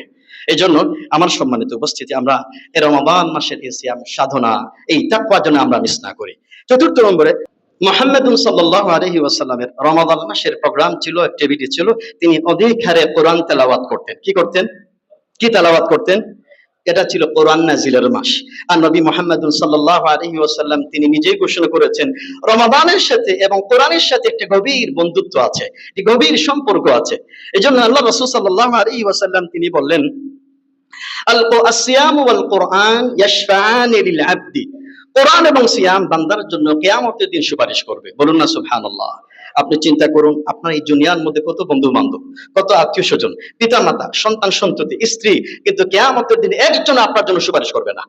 এই জন্য আমার সম্মানিত উপস্থিতি, আমরা এই রমাদান মাসের এই সিয়াম সাধনা, এই তাকওয়া যেন আমরা মিস না করি। চতুর্থ নম্বরে, মুহাম্মদুন সাল্লাল্লাহু আলাইহি ওয়াসাল্লামের রমাদান মাসের প্রোগ্রাম ছিল, অ্যাক্টিভিটি ছিল, তিনি অধিক হারে কোরআন তেলাওয়াত করতেন। কি করতেন? কি তেলাওয়াত করতেন? এটা ছিল কোরআন নাজিলের মাস। আর নবী মুহাম্মদুন সাল্লাল্লাহু আলাইহি ওয়াসাল্লাম তিনি নিজেই ঘোষণা করেছেন, রমাদানের সাথে এবং কোরআনের সাথে একটা গভীর বন্ধুত্ব আছে, একটি গভীর সম্পর্ক আছে। এজন্য আল্লাহ রাসূল সাল্লাল্লাহু আলাইহি ওয়াসাল্লাম তিনি বললেন, আল-সিয়াম ওয়াল কোরআন ইয়াশফাআনি লিল আবদি, কোরআন এবং সিয়াম বান্দার জন্য কিয়ামতের দিন সুপারিশ করবে। বলুন না সুবহানাল্লাহ। আপনি চিন্তা করুন, আপনার এই দুনিয়ার মধ্যে কত বন্ধু বান্ধব, কত আত্মীয় স্বজন, পিতা মাতা, সন্তান সন্ততি, স্ত্রী, কিন্তু কিয়ামতের দিন একজন আপনার জন্য সুপারিশ করবে না,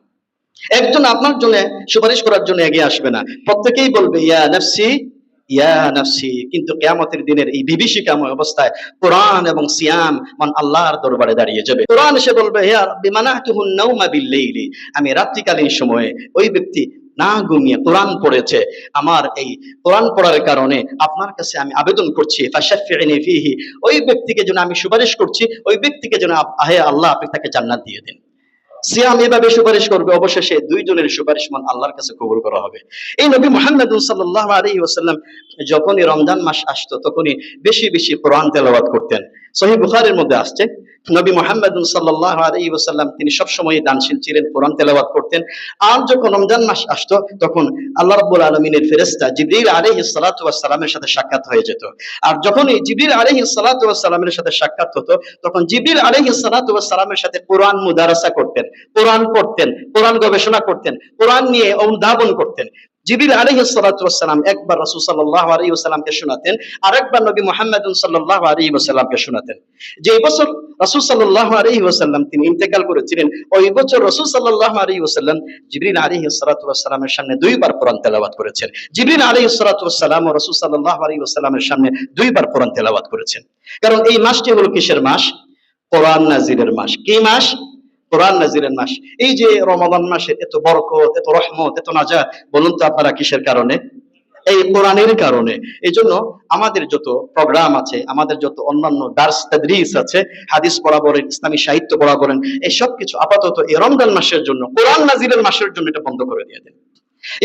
একজন আপনার জন্য সুপারিশ করার জন্য এগিয়ে আসবে না। প্রত্যেকেই বলবে ইয়া নাফসি ইয়া নাফসি। কিন্তু কিয়ামতের দিনের এই বিভীষিকাময় অবস্থায় কোরআন এবং সিয়াম আল্লাহর দরবারে দাঁড়িয়ে যাবে। কোরআন এসে বলবে, ইয়া রাব্বি মানাতুহুন নাওমা বিল-লাইলি, আমি রাত্রিকালীন সময়ে ওই ব্যক্তি না ঘুমিয়ে কোরআন পড়েছে, আমার এই কোরআন পড়ার কারণে আপনার কাছে আমি আবেদন করছি, ফাশাফি'নি ফিহি, ওই ব্যক্তিকে যেন আমি সুপারিশ করছি, ওই ব্যক্তিকে যেন হে আল্লাহ আপনি তাকে জান্নাত দিয়ে দিন। সিয়াম এভাবে সুপারিশ করবে, অবশেষে দুইজনের সুপারিশ আল্লাহর কাছে কবুল করা হবে। এই নবী মুহাম্মদ সাল্লাল্লাহু আলাইহি ওয়াসাল্লাম যখনই রমজান মাস আসতো তখনই বেশি বেশি কোরআন তেলাওয়াত করতেন। সহিহ বুখারীর মধ্যে আসছে, নবী মুহাম্মদ সাল্লাল্লাহু আলাইহি ওয়াসাল্লাম তিনি সবসময় দানশীল ছিলেন, কোরআন তেলাওয়াত করতেন। আর যখন রমজান মাস আসতো তখন আল্লাহ রাব্বুল আলামিনের ফেরেশতা জিবরিল আলাইহিস সালাতু ওয়াস সালামের সাথে সাক্ষাৎ হয়ে যেত। আর যখনই জিবরিল আলাইহিস সালাতু ওয়াস সালামের সাথে সাক্ষাৎ হতো তখন জিবরিল আলাইহিস সালাতু ওয়াস সালামের সাথে কোরআন মুদারাসা করতেন, কোরআন পড়তেন, কোরআন গবেষণা করতেন, কোরআন নিয়ে অনুধাবন করতেন। জিবরিল আলাইহিস সালাতু ওয়াস সালাম একবার রাসূল সাল্লাল্লাহু আলাইহি ওয়াসাল্লামকে শোনাতেন, আরেকবার নবী মুহাম্মদ সাল্লাল্লাহু আলাইহি ওয়াসাল্লামকে শোনাতেন। যে বছর রাসূল সাল্লাল্লাহু আলাইহি ওয়াসাল্লাম তিনি ইন্তেকাল করেছিলেন, ওই বছর রাসূল সাল্লাল্লাহু আলাইহি ওয়াসাল্লাম জিবরিল আলাইহিস সালাতু ওয়াস সালামের সামনে দুইবার কোরআন তেলাওয়াত করেছেন। জিবরিল আলাইহিস সালাতু ওয়াস সালাম ও রাসূল সাল্লাল্লাহু আলাইহি ওয়াসাল্লামের সামনে দুইবার কোরআন তেলাওয়াত করেছেন। কারণ এই মাসটি হলো কিসের মাস? কোরআন নাজিলের মাস। কি মাস? কোরআন নাজিলের মাস। এই যে রমাদান মাসের এত বরকত, এত রহমত, এত নাজাত, বলুন তো আপনারা কিসের কারণে? এই কোরআনের কারণে। এই জন্য আমাদের যত প্রোগ্রাম আছে, আমাদের যত অন্যান্য দার্স তাদরিস আছে, হাদিস পড়া বলেন, ইসলামী সাহিত্য পড়া বলেন, এই সব কিছু আপাতত এই রমজান মাসের জন্য, কোরআন নাজিলের মাসের জন্য এটা বন্ধ করে দিয়ে দেন।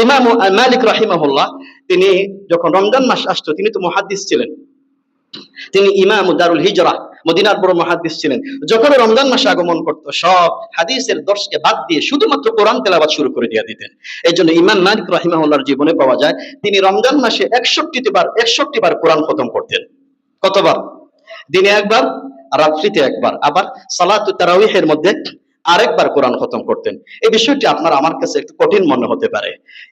ইমাম মালিক রাহিমাহুল্লাহ, তিনি যখন রমজান মাস আসতো, তিনি তো মুহাদ্দিস ছিলেন, তিনি ইমাম দারুল হিজরা, মদিনার বড় মুহাদ্দিস ছিলেন। যখন রমজান মাসে আগমন করতো, সব হাদিসের দর্শকে বাদ দিয়ে শুধুমাত্র কোরআন তেলাওয়াত শুরু করে দিয়ে দিতেন। এই জন্য ইমাম মালিক রাহিমাহুল্লাহর জীবনে পাওয়া যায়, তিনি রমজান মাসে 61 বার কোরআন খতম করতেন। কতবার? দিনে একবার, রাত্রিতে একবার, আবার সালাতু তারাউইহের মধ্যে আরেকবার কোরআন খতম করতেন। এই বিষয়টি আপনার আমার কাছে একটু কঠিন মনে হতে পারে।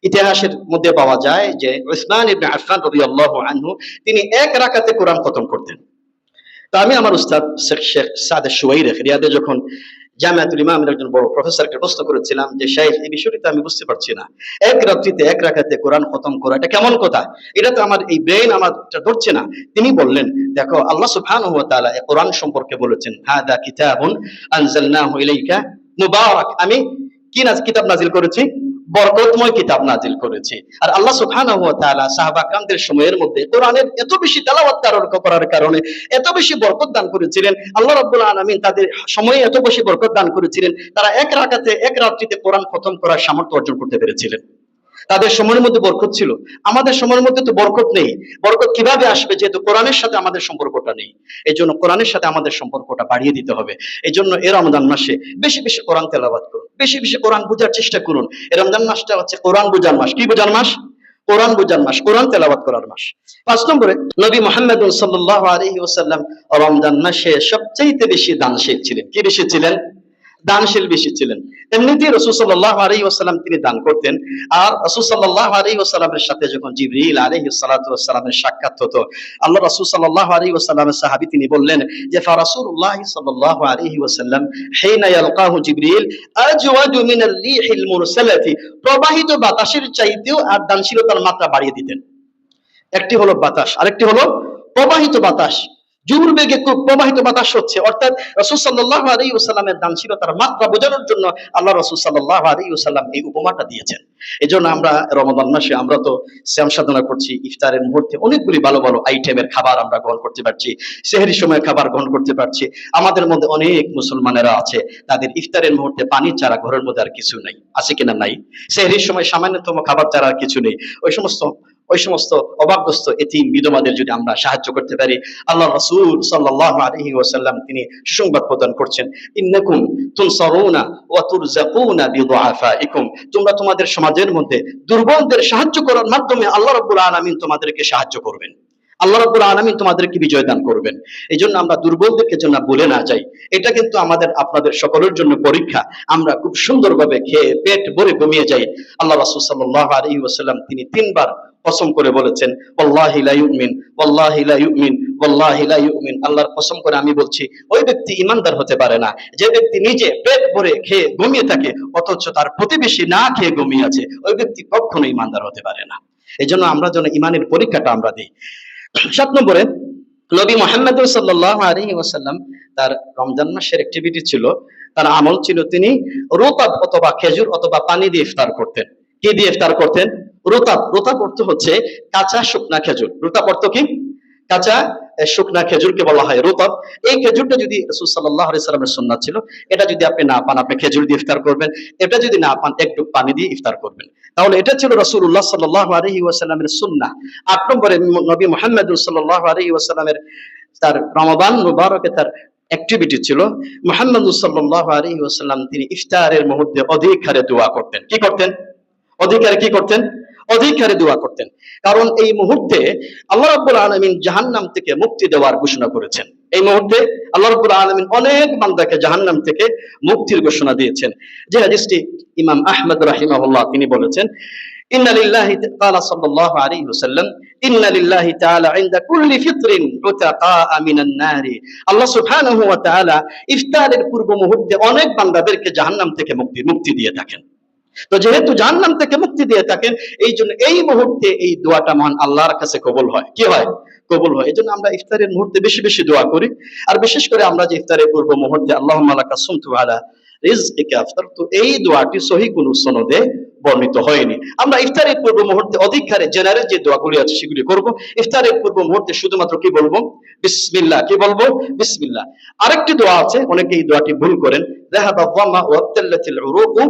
ইতিহাসের মধ্যে পাওয়া যায় যে উসমান ইবনে আফফান রাদিয়াল্লাহু আনহু, তিনি এক রাকাতে কোরআন খতম করতেন। তো আমি আমার উস্তাদ শেখ সাদ শুয়াইর রিয়াদে যখন জামিয়াতুল ইমামের একজন বড় প্রফেসরকে প্রশ্ন করেছিলাম যে শেখ, এই বিষয়টা আমি বুঝতে পারছি না, এক রাত্রিতে এক রাকাতে কোরআন খতম করা এটা কেমন কথা, এটা তো আমার এই ব্রেন আমার ধরছে না। তিনি বললেন, দেখো আল্লাহ সুবহানাহু ওয়া তাআলা এই কোরআন সম্পর্কে বলেছেন, হাদা কিতাবুন আনজালনাহু ইলাইকা মুবারাক, আমি কি কিতাব নাজিল করেছি? বরকতময় কিতাব নাজিল করেছি। আর আল্লাহ সুবহানাহু ওয়া তাআলা সাহাবা کرامদের সময়ের মধ্যে কোরআনের এত বেশি তেলাওয়াত করার কারণে এত বেশি বরকত দান করেছিলেন, আল্লাহ রাব্বুল আলামিন তাদের সময়ে এত বেশি বরকত দান করেছিলেন, তারা এক রাকাতে এক রাত্রিতে কোরআন খতম করার সামর্থ্য অর্জন করতে পেরেছিলেন। তাদের সময়ের মধ্যে বরকত ছিল, আমাদের সময়ের মধ্যে তো বরকত নেই। বরকত কিভাবে আসবে, যেহেতু কোরআনের সাথে আমাদের সম্পর্কটা নেই। এই জন্য কোরআনের সাথে আমাদের সম্পর্কটা বাড়িয়ে দিতে হবে। এই জন্য এই রমজান মাসে বেশি বেশি কোরআন তেলাওয়াত করুন, বেশি বেশি কোরআন বোঝার চেষ্টা করুন। এই রমজান মাসটা হচ্ছে কোরআন বোঝার মাস। কি বোঝার মাস? কোরআন বোঝার মাস, কোরআন তেলাওয়াত করার মাস। 5 নম্বরে, নবী মুহাম্মদ সাল্লাল্লাহু আলাইহি ওয়াসাল্লাম রমজান মাসে সবচেয়ে বেশি দানশীল ছিলেন। কি বেশি ছিলেন? দানশীল বেশি ছিলেন। এমনিতেই রাসূল সাল্লাল্লাহু আলাইহি ওয়াসাল্লাম তিনি দান করতেন। আর রাসূল সাল্লাল্লাহু আলাইহি ওয়াসাল্লামের সাথে যখন জিবরিল আলাইহিস সালাতু ওয়াস সালামের সাক্ষাৎ হতো, আল্লাহ রাসূল সাল্লাল্লাহু আলাইহি ওয়াসাল্লামের সাহাবী তিনি বললেন যে রাসূলুল্লাহ সাল্লাল্লাহু আলাইহি ওয়াসাল্লাম হিনা ইয়ালকাহু জিবরিল আজওয়াদু মিনার রিহিল মুরসালাতি, প্রবাহিত বাতাসের চাইতেও আর দানশীলতার মাত্রা বাড়িয়ে দিতেন। একটি হলো বাতাস, আরেকটি হলো প্রবাহিত বাতাস। জোর বেগে খুব প্রবাহিত বাতাস হচ্ছে, অর্থাৎ রাসূল সাল্লাল্লাহু আলাইহি ওয়াসাল্লামের দানশীলতার মাত্রা বোঝানোর জন্য আল্লাহ রাসূল সাল্লাল্লাহু আলাইহি ওয়াসাল্লাম এই উপমাটা দিয়েছেন। এজন্য আমরা রমাদান মাসে আমরা তো সিয়াম সাধনা করছি, ইফতারের মুহূর্তে অনেকগুলি ভালো ভালো আইটেমের খাবার আমরা গ্রহণ করতে পারছি, সেহরির সময় খাবার গ্রহণ করতে পারছি। আমাদের মধ্যে অনেক মুসলমানেরা আছে, তাদের ইফতারের মুহূর্তে পানি ছাড়া ঘরের মধ্যে আর কিছু নাই, আছে কিনা? নাই। সেহরির সময় সামান্যতম খাবার ছাড়া আর কিছু নেই। ওই সমস্ত অভাবগ্রস্ত এতিম বিধবাদের যদি আমরা সাহায্য করতে পারি, আল্লাহ রাসূল সাল্লাল্লাহু আলাইহি ওয়াসাল্লাম তিনি সুসংবাদ প্রদান করছেন, ইন্নাকুম তুনসারুনা ওয়া তুরযাকুনা বিদুআফাইকুম, তোমরা তোমাদের সমাজের মধ্যে দুর্বলদের সাহায্য করার মাধ্যমে আল্লাহ রাব্বুল আলামিন তোমাদেরকে সাহায্য করবেন, আল্লাহ রাব্বুল আলামিন তোমাদেরকে বিজয় দান করবেন। এই জন্য আমরা দুর্বলদেরকে যেন বলে না যাই। এটা কিন্তু আমাদের আপনাদের সকলের জন্য পরীক্ষা। আমরা খুব সুন্দরভাবে খেয়ে পেট ভরে ঘুমিয়ে যাই। আল্লাহ রাসূল সাল্লাল্লাহু আলাইহি ওয়াসাল্লাম তিনি 3 বার কসম করে বলেছেন, ওয়াল্লাহি লা ইউমিন, ওয়াল্লাহি লা ইউমিন, ওয়াল্লাহি লা ইউমিন, আল্লাহর কসম করে আমি বলছি, ওই ব্যক্তি ঈমানদার হতে পারে না যে ব্যক্তি নিজে পেট ভরে খেয়ে ঘুমিয়ে থাকে অথচ তার প্রতিবেশী না খেয়ে ঘুমিয়ে আছে, ওই ব্যক্তি কখনো ঈমানদার হতে পারে না। এই জন্য আমরা যেন ঈমানের পরীক্ষাটা আমরা দিই। 7 নম্বরে, নবী মুহাম্মদ সাল্লাল্লাহু আলাইহি ওয়াসাল্লাম তার রমজান মাসের অ্যাক্টিভিটি ছিল, তার আমল ছিল, তিনি রুতাব অথবা খেজুর অথবা পানি দিয়ে ইফতার করতেন। কি দিয়ে ইফতার করতেন? রুতাব। রুতাব অর্থ হচ্ছে কাঁচা শুকনা খেজুর। রুতাব অর্থ কি? কাঁচা শুকনা খেজুরকে বলা হয় রুতাব। এই খেজুরটা যদি রাসূল সাল্লাল্লাহু আলাইহি সাল্লামের সুন্নাত ছিল, এটা যদি আপনি না পান আপনি খেজুর দিয়ে ইফতার করবেন, এটা যদি না পান একটু পানি দিয়ে ইফতার করবেন। তাহলে এটা ছিল রাসূলুল্লাহ সাল্লাল্লাহু আলাইহি ওয়াসাল্লামের সুন্নাহ। 8 নম্বরে, নবী মুহাম্মদ সাল্লাল্লাহু আলাইহি ওয়াসাল্লামের তার রমাদান মুবারকে তার অ্যাক্টিভিটি ছিল, মুহাম্মদ সাল্লাল্লাহু আলাইহি ওয়াসাল্লাম তিনি ইফতারের মুহূর্তে অধিক হারে দোয়া করতেন। কি করতেন? কি করতেন? অধিক হারে দোয়া করতেন। কারণ এই মুহূর্তে আল্লাহ রাব্বুল আলামিন জাহান্নাম থেকে মুক্তি দেওয়ার ঘোষণা করেছেন। এই মুহূর্তে আল্লাহ রাব্বুল আলামিন অনেক বান্দাকে জাহান্নাম থেকে মুক্তির ঘোষণা দিয়েছেন। যে হাদিসটি ইমাম আহমদ রাহিমাহুল্লাহ তিনি বলেছেন, ইন্না লিল্লাহি তাআলা সাল্লাল্লাহু আলাইহি ওয়াসাল্লাম, ইন্না লিল্লাহি তাআলা ইনদা কুল্লি ফিতরিন উতাকা মিনান নারি, আল্লাহ সুবহানাহু ওয়া তাআলা ইফতারের পূর্ব মুহূর্তে অনেক বান্দাদেরকে জাহান্নাম থেকে মুক্তি দিয়ে থাকেন। তো যেহেতু জাহান্নাম থেকে মুক্তি দিয়ে থাকেন, এই জন্য এই মুহূর্তে এই দোয়াটা মহান আল্লাহর কাছে কবুল হয়। কি হয়? কবুল হয়। এই জন্য আমরা ইফতারের মুহূর্তে বেশি বেশি দোয়া করি। আর বিশেষ করে আমরা যে ইফতারের পূর্ব মুহূর্তে আল্লাহুম্মা লাকা সুমতু আলা রিজকিকা আফতারতু, এই দোয়াটি সহিহ কোন সনদে বর্ণিত হয়নি। আমরা ইফতারের পূর্ব মুহূর্তে অধিক হারে জেনারেল যে দোয়াগুলি আছে সেগুলি করব। ইফতারের পূর্ব মুহূর্তে শুধুমাত্র কি বলবো? বিসমিল্লাহ। কি বলবো? বিসমিল্লাহ। আরেকটি দোয়া আছে, অনেকে এই দোয়াটি ভুল করেন, যাহাবা যামা ওয়া আবতাল্লাতিল উরুকু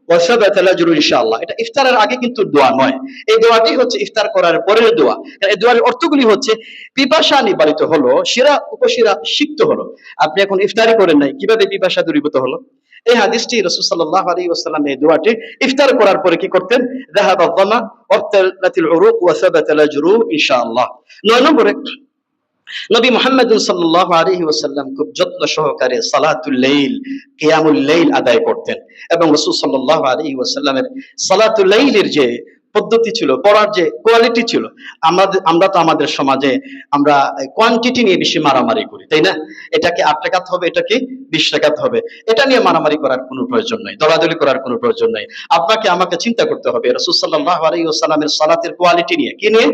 ওয়া সাবাতাল আজরু ইনশাআল্লাহ। এটা ইফতারের আগে কিন্তু দোয়া নয়, এই দোয়াটি হচ্ছে ইফতার করার পরের দোয়া। এই দোয়ার অর্থগুলি হচ্ছে পিপাসা নিবারিত হলো, শিরা উপশিরা সিক্ত হলো। আপনি এখন ইফতারি করেন নাই, কিভাবে পিপাসা দূরীভূত হলো? এই হাদিসটি রাসূল সাল্লাল্লাহু আলাইহি ওয়াসাল্লাম এই দোয়াটি ইফতার করার পরে কি করতেন? যাহাবা যামা ওয়া আবতাল্লাতিল উরুক ওয়া সাবাতাল আজরু ইনশাআল্লাহ। 9 নম্বরে নবী মুহাম্মদ সাল্লাল্লাহু আলাইহি ওয়াসাল্লাম খুব যত্ন সহকারে সালাতুল লাইল, কিয়ামুল লাইল আদায় করতেন। এবং রাসূল সাল্লাল্লাহু আলাইহি ওয়াসাল্লামের সালাতুল লাইলের যে পদ্ধতি ছিল, পড়ার যে কোয়ালিটি ছিল, আমরা তো আমাদের সমাজে আমরা কোয়ান্টিটি নিয়ে বেশি মারামারি করি, তাই না? এটা কি 8 রাকাত হবে, এটা কি 20 রাকাত হবে, এটা নিয়ে মারামারি করার কোনো প্রয়োজন নাই, দলাদলি করার কোনো প্রয়োজন নাই। আপনাকে আমাকে চিন্তা করতে হবে রাসূল সাল্লাল্লাহু আলাইহি ওয়াসাল্লামের সালাতের কোয়ালিটি নিয়ে। কি নিয়ে?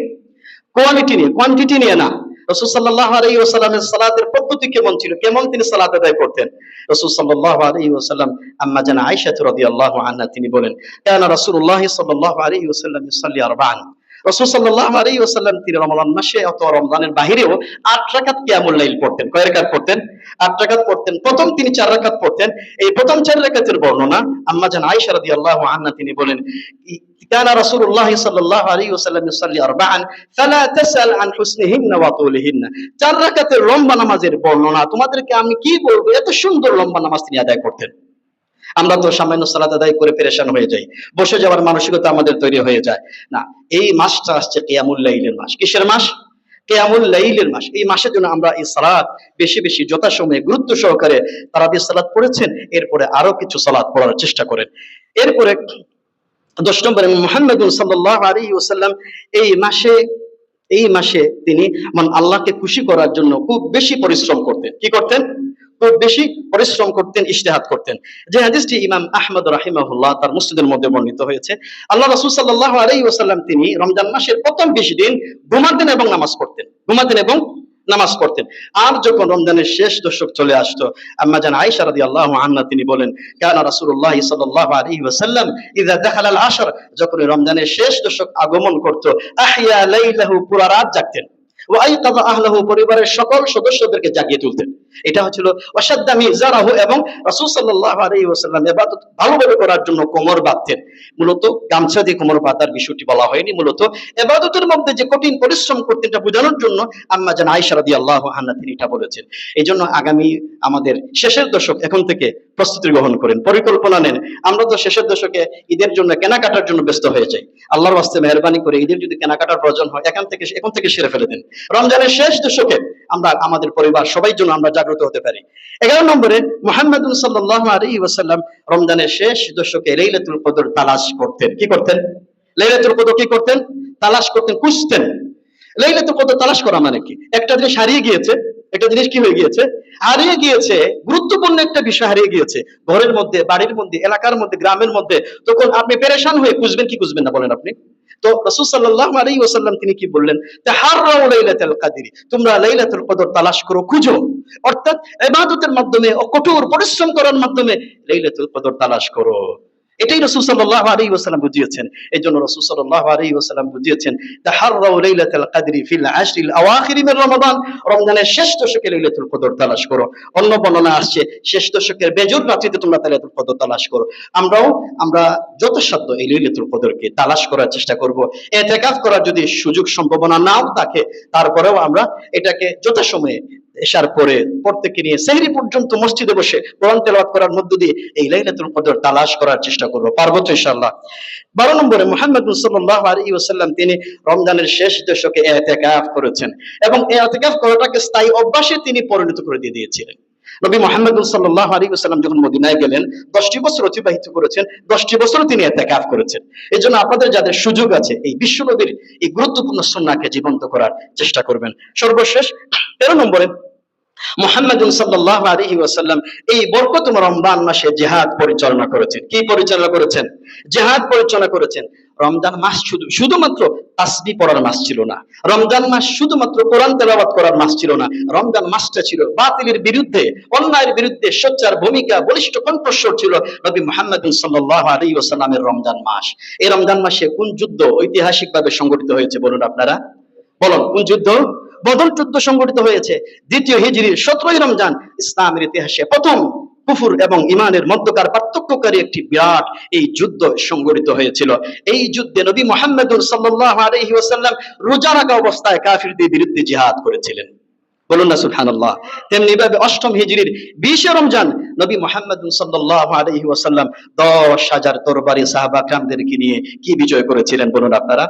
কোয়ালিটি নিয়ে, কোয়ান্টিটি নিয়ে না। রাসূল সাল্লাল্লাহু আলাইহি ওয়াসাল্লামের সালাতের পদ্ধতি কেমন ছিল, কেমন তিনি সালাত আদায় করতেন। রাসূল সাল্লাল্লাহু আলাইহি ওয়াসাল্লাম আম্মা জানা আয়েশা রাদিয়াল্লাহু আনহা তিনি বলেন, কানা রাসূলুল্লাহ সাল্লাল্লাহু আলাইহি ওয়াসাল্লাম ইউসাল্লি আরবাআন। রাসূল সাল্লাল্লাহু আলাইহি ওয়াসাল্লাম তিনি রমজান মাসে অথবা রমজানের বাহিরেও 8 রাকাত কিয়ামুল লাইল পড়তেন। কয় রাকাত পড়তেন? 8 রাকাত পড়তেন। প্রথম তিনি 4 রাকাত পড়তেন। এই প্রথম 4 রাকাতের বর্ণনা আম্মা জানা আয়েশা রাদিয়াল্লাহু আনহা তিনি বলেন, কানা রাসূলুল্লাহ সাল্লাল্লাহু আলাইহি ওয়াসাল্লাম ইউসাল্লি আরবাআন ফালা তাসআল আন হুসনিহিন্না ওয়া তুলিহিন্না। 4 রাকাতের লম্বা নামাজের বর্ণনা তোমাদেরকে আমি কি বলবো, এত সুন্দর লম্বা নামাজ তিনি আদায় করতেন। আমরা তো সামান্য সালাত আদায় করে পেরেশান হয়ে যাই, বসে যাওয়ার মানসিকতা আমাদের তৈরি হয়ে যায়। না, এই মাসটা আসছে কিয়ামুল লাইলের মাস। কিসের মাস? কিয়ামুল লাইলের মাস। এই মাসের জন্য আমরা এই সালাত বেশি বেশি যথাসময়ে গুরুত্ব সহকারে তারাবির সালাত পড়েছেন, এরপরে আরো কিছু সালাত পড়ার চেষ্টা করেন। এরপরে 10 নম্বরে মুহাম্মদুন সাল্লাল্লাহু আলাইহি ওয়াসাল্লাম এই মাসে তিনি আল্লাহকে খুশি করার জন্য খুব বেশি পরিশ্রম করতেন। কি করতেন? খুব বেশি পরিশ্রম করতেন, ইজতিহাদ করতেন। যে হাদিসটি ইমাম আহমদ রাহিমাহুল্লাহ তার মুসনাদের মধ্যে বর্ণিত হয়েছে, আল্লাহ রাসূল সাল্লাল্লাহু আলাইহি ওয়াসাল্লাম তিনি রমজান মাসের প্রথম 20 দিন ঘুমাতেন এবং নামাজ পড়তেন, ঘুমাতেন এবং নামাজ পড়তেন। আর যখন রমজানের শেষ দশক চলে আসতো, আম্মা জান আয়েশা রাদিয়াল্লাহু আনহা তিনি বলেন, কানা রাসূলুল্লাহ সাল্লাল্লাহু আলাইহি ওয়াসাল্লাম ইযা দাখালা আল আশর, যখন রমজানের শেষ দশক আগমন করত, আহইয়া লাইলাহু, পুরা রাত জাগতেন, ওয়া আইকাযা আহলাহু, পরিবারের সকল সদস্যদেরকে জাগিয়ে তুলতেন। এটা হচ্ছিল ওয়াশাদ্দা মিজারাহু, এবং রাসূল সাল্লাল্লাহু আলাইহি ওয়াসাল্লাম ইবাদত ভালোভাবে করার জন্য কোমর বাঁধতেন। মূলত গামছা দিয়ে কোমর বাঁধার বিষয়টি বলা হয়নি, মূলত ইবাদতের মধ্যে যে কঠিন পরিশ্রম করতেন এটা বোঝানোর জন্য আম্মা জান আয়েশা রাদিয়াল্লাহু আনহা তিনি এটা বলেছেন। এইজন্য আগামী আমাদের শেষের দশক এখন থেকে প্রস্তুতি গ্রহণ করেন, পরিকল্পনা নেন। আমরা তো শেষের দশকে ঈদের জন্য কেনাকাটার জন্য ব্যস্ত হয়ে যাই। আল্লাহর ওয়াস্তে মেহেরবানি করে ঈদের যদি কেনাকাটার প্রয়োজন হয় এখন থেকে সেরে ফেলে দেন। রমজানের শেষ দশকে আমরা আমাদের পরিবার সবাই জন্য আমরা জাগ্রত হতে পারি। 11 নম্বরে মুহাম্মদুন সাল্লাল্লাহু আলাইহি ওয়াসাল্লাম রমজানের শেষ দশকে লাইলাতুল কদর তালাশ করতেন। কি করতেন? লাইলাতুল কদর কি করতেন? তালাশ করতেন, খুঁজতেন। লাইলাতুল কদর তালাশ করা মানে কি? একটা জিনিস হারিয়ে গিয়েছে, একটা জিনিস কি হয়ে গিয়েছে? হারিয়ে গিয়েছে, গুরুত্বপূর্ণ একটা বিষয় হারিয়ে গিয়েছে ঘরের মধ্যে, বাড়ির মধ্যে, এলাকার মধ্যে, গ্রামের মধ্যে। তখন আপনি পেরেশান হয়ে খুঁজবেন কি খুঁজবেন না বলেন আপনি? তো রাসূল সাল্লাল্লাহু আলাইহি ওয়াসাল্লাম তিনি কি বললেন? তাহাররাউ লাইলাতুল কদর, তোমরা লাইলাতুল কদর তালাশ করো, খুঁজো। অর্থাৎ ইবাদতের মাধ্যমে ও কঠোর পরিশ্রম করার মাধ্যমে লাইলাতুল কদর তালাশ করো। এটাই রাসূল সাল্লাল্লাহু আলাইহি ওয়াসাল্লাম বুঝিয়েছেন। এজন্য রাসূল সাল্লাল্লাহু আলাইহি ওয়াসাল্লাম বুঝিয়েছেন, তাহাররাউ লাইলাতুল কদরি ফিল আশরিল আওয়াখির মিন রমাদান, রমজানের শেষ দশকে লাইলাতুল কদর তালাশ করো। অন্য বর্ণনা আসছে শেষ দশকের বেজুর রাত্রিতে তোমরা লাইলাতুল কদর তালাশ করো। আমরা যথাসাধ্য এই লাইলাতুল কদরকে তালাশ করার চেষ্টা করব। ইতিকাফ করার যদি সুযোগ সম্ভাবনা নাও থাকে, তারপরেও আমরা এটাকে যথাসময়ে এশার পরে প্রত্যেককে নিয়ে সেহরি পর্যন্ত মসজিদে বসে কোরআন তেলাওয়াত করার মধ্য দিয়ে এই লাইলাতুল কদর তালাশ করার চেষ্টা করব। পারবো তো ইনশাআল্লাহ। 12 নম্বরে মুহাম্মদ সাল্লাল্লাহু আলাইহি ওয়াসাল্লাম তিনি রমজানের শেষ দশকে ইতিকাফ করেছেন এবং এই ইতিকাফ করাটাকে স্থায়ী অভ্যাসে তিনি পরিণত করে দিয়েছিলেন। নবী মুহাম্মদ সাল্লাল্লাহু আলাইহি ওয়াসাল্লাম যখন মদিনায় গেলেন 10টি বছর অতিবাহিত করেছেন, 10টি বছর তিনি ইতিকাফ করেছেন। এজন্য আপনাদের যাদের সুযোগ আছে এই বিশ্ব নবীর এই গুরুত্বপূর্ণ সুন্নাহকে জীবন্ত করার চেষ্টা করবেন। সর্বশেষ 13 নম্বরে মুহাম্মদ সাল্লাল্লাহু আলাইহি ওয়াসাল্লাম এই বরকতময় রমজান মাসে জিহাদ পরিচালনা করেছেন। কি পরিচালনা করেছেন? জিহাদ পরিচালনা করেছেন। রমজান মাস শুধুমাত্র তাসবিহ পড়ার মাস ছিল না। রমজান মাস শুধুমাত্র কোরআন তেলাওয়াত করার মাস ছিল না। রমজান মাসটা ছিল বাতিলের বিরুদ্ধে, অন্যায়ের বিরুদ্ধে সোচ্চার ভূমিকা, বলিষ্ঠ কণ্ঠস্বর ছিল নবী মুহাম্মদ সাল্লাল্লাহু আলাইহি ওয়াসাল্লামের রমজান মাস। এই রমজান মাসে কোন যুদ্ধ ঐতিহাসিকভাবে সংগঠিত হয়েছে বলুন আপনারা? বলুন কোন যুদ্ধ? বদর যুদ্ধ সংগঠিত হয়েছে। দ্বিতীয় হিজরির 17ই রমজান ইসলামের ইতিহাসে প্রথম কুফর এবং ঈমানের মধ্যকার পার্থক্যকারী একটি বিরাট এই যুদ্ধ সংগঠিত হয়েছিল। এই যুদ্ধে নবী মুহাম্মদ সাল্লাল্লাহু আলাইহি ওয়াসাল্লাম রোজা রাখা অবস্থায় কাফিরদের বিরুদ্ধে জিহাদ করেছিলেন। বলুন না সুবহানাল্লাহ। তেমনি ভাবে অষ্টম হিজরির 20 রমজান নবী মুহাম্মদ সাল্লাল্লাহু আলাইহি ওয়াসাল্লাম 10,000 তরবারি সাহাবা کرامদেরকে নিয়ে কি বিজয় করেছিলেন বলুন আপনারা?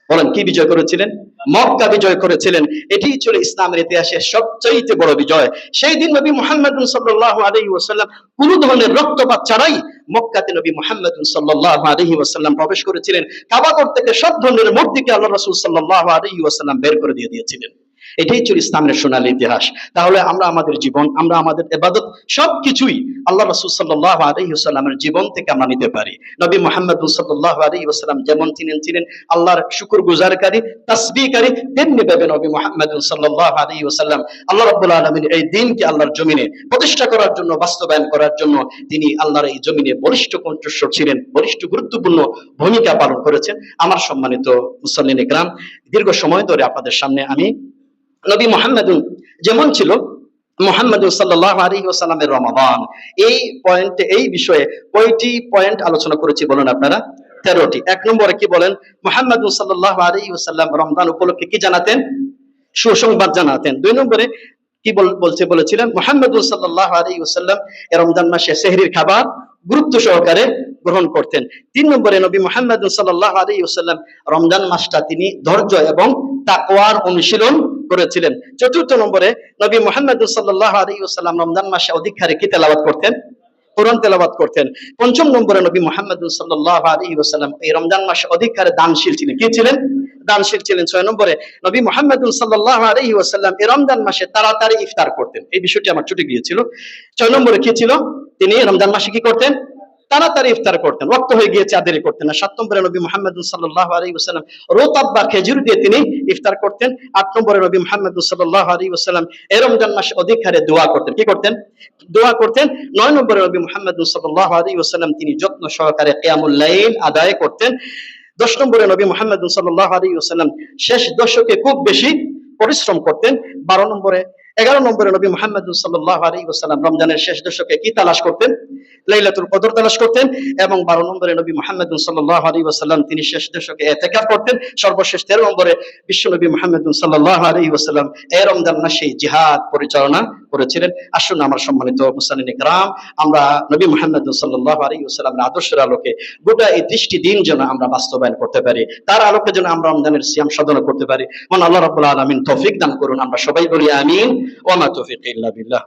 বলেন কি বিজয় করেছিলেন? মক্কা বিজয় করেছিলেন। এটি ছিল ইসলামের ইতিহাসে সবচেয়ে বড় বিজয়। সেই দিন নবী মুহাম্মদ সাল্লাল্লাহু আলাইহি ওয়াসাল্লাম কোন ধরনের রক্তপাত ছাড়াই মক্কাতে নবী মুহাম্মদ সাল্লাল্লাহু আলাইহি ওয়াসাল্লাম প্রবেশ করেছিলেন। কাবা ঘর থেকে সব ধরনের মূর্তিকে আল্লাহ রাসূল সাল্লাল্লাহু আলাইহি ওয়াসাল্লাম বের করে দিয়েছিলেন। এটাই ছিল ইসলামের সোনালী ইতিহাস। তাহলে আমরা আমাদের জীবন, আমরা আমাদের ইবাদত সবকিছুই আল্লাহ রাসূল সাল্লাল্লাহু আলাইহি ওয়াসাল্লামের জীবন থেকে আমরা নিতে পারি। নবী মুহাম্মদ সাল্লাল্লাহু আলাইহি ওয়াসাল্লাম যেমন ছিলেন আল্লাহর শুকরগুজারকারী, তাসবিহকারী, তেমনি ভাবে নবী মুহাম্মদ সাল্লাল্লাহু আলাইহি ওয়াসাল্লাম আল্লাহ রাব্বুল আলামিন এই দ্বীনকে আল্লাহর জমিনে প্রতিষ্ঠা করার জন্য, বাস্তবায়ন করার জন্য তিনি আল্লাহর এই জমিনে বলিষ্ঠ কণ্ঠস্বর ছিলেন, বলিষ্ঠ গুরুত্বপূর্ণ ভূমিকা পালন করেছেন। আমার সম্মানিত মুসল্লিন ইকরাম, দীর্ঘ সময় ধরে আপনাদের সামনে আমি নবী মুহাম্মদ যেমন ছিল মুহাম্মদ সাল্লাল্লাহু আলাইহি ওয়াসাল্লামের রমাদান, এই পয়েন্টে, এই বিষয়ে কয়টি পয়েন্ট আলোচনা করেছি বলুন আপনারা? 13টি। এক নম্বরে কি বলেন? মুহাম্মদ সাল্লাল্লাহু আলাইহি ওয়াসাল্লাম রমজান উপলক্ষে কি জানাতেন? সুসংবাদ জানাতেন। 2 নম্বরে কি বলেছিলেন? মুহাম্মদ সাল্লাল্লাহু আলাইহি ওয়াসাল্লাম রমজান মাসে সেহরির খাবার গুরুত্ব সহকারে গ্রহণ করতেন। 3 নম্বরে নবী মুহাম্মদ সাল্লাল্লাহু আলাইহি ওয়াসাল্লাম রমজান মাসটা তিনি ধৈর্য এবং তাকওয়ার অনুশীলন করেছিলেন। 4র্থ নম্বরে নবী মুহাম্মদ সাল্লাল্লাহু আলাইহি ওয়াসাল্লাম রমজান মাসে অধিক হারে কি তেলাওয়াত করতেন? কোরআন তেলাওয়াত করতেন। 5ম নম্বরে নবী মুহাম্মদ সাল্লাল্লাহু আলাইহি ওয়াসাল্লাম এই রমজান মাসে অধিক হারে দানশীল ছিলেন। কি ছিলেন? দানশীল ছিলেন। 6 নম্বরে নবী মুহাম্মদ সাল্লাল্লাহু আলাইহি ওয়াসাল্লাম এই রমজান মাসে তাড়াতাড়ি ইফতার করতেন। এই বিষয়টি আমার ছুটে গিয়েছিল। 6 নম্বরে কি ছিল? তিনি রমজান মাসে কি করতেন? তাড়াতাড়ি ইফতার করতেন, ওয়াক্ত হয়ে গিয়েছে আদেরি করতেন না। 7 নম্বরে নবী মুহাম্মদ সাল্লাল্লাহু আলাইহি ওয়াসাল্লাম রতাব বা খেজুর দিয়ে তিনি ইফতার করতেন। 8 নম্বরে নবী মুহাম্মদ সাল্লাল্লাহু আলাইহি ওয়াসাল্লাম এই রমজান মাসে অধিক হারে দোয়া করতেন। কি করতেন? দোয়া করতেন। 9 নম্বরে নবী মুহাম্মদ সাল্লাল্লাহু আলাইহি ওয়াসাল্লাম তিনি যত্ন সহকারে কিয়ামুল লাইল আদায় করতেন। 10 নম্বরে নবী মুহাম্মদ সাল্লাল্লাহু আলাইহি ওয়াসাল্লাম শেষ দশকে খুব বেশি পরিশ্রম করতেন। 11 নম্বরে নবী মুহাম্মদ সাল্লাল্লাহু আলাইহি ওয়াসাল্লাম রমজানের শেষ দশকে কি তালাশ করতেন? লাইলাতুল কদর তালাশ করতেন। এবং 12 নম্বরে নবী মুহাম্মদ সাল্লাল্লাহু আলাইহি ওয়াসাল্লাম তিনি শেষ দশকে ইতিকাফ করতেন। সর্বশেষ 13 নম্বরে বিশ্ব নবী মুহাম্মদ সাল্লাল্লাহু আলাইহি ওয়াসাল্লাম এই রমজান মাসে জিহাদ পরিচালনা করেছিলেন। আসুন আমার সম্মানিত মুসলিম ইকরাম, আমরা নবী মুহাম্মদ সাল্লাল্লাহু আলাইহি ওয়াসাল্লামের আদর্শের আলোকে গোটা এই 30টি দিন যেন আমরা বাস্তবায়ন করতে পারি, তার আলোকে যেন আমরা রমজানের সিয়াম সাধনা করতে পারি। মহান আল্লাহ রাব্বুল আলামিন তৌফিক দান করুন। আমরা সবাই বলি আমিন। ওয়া মা তৌফিক ইল্লা বিল্লাহ।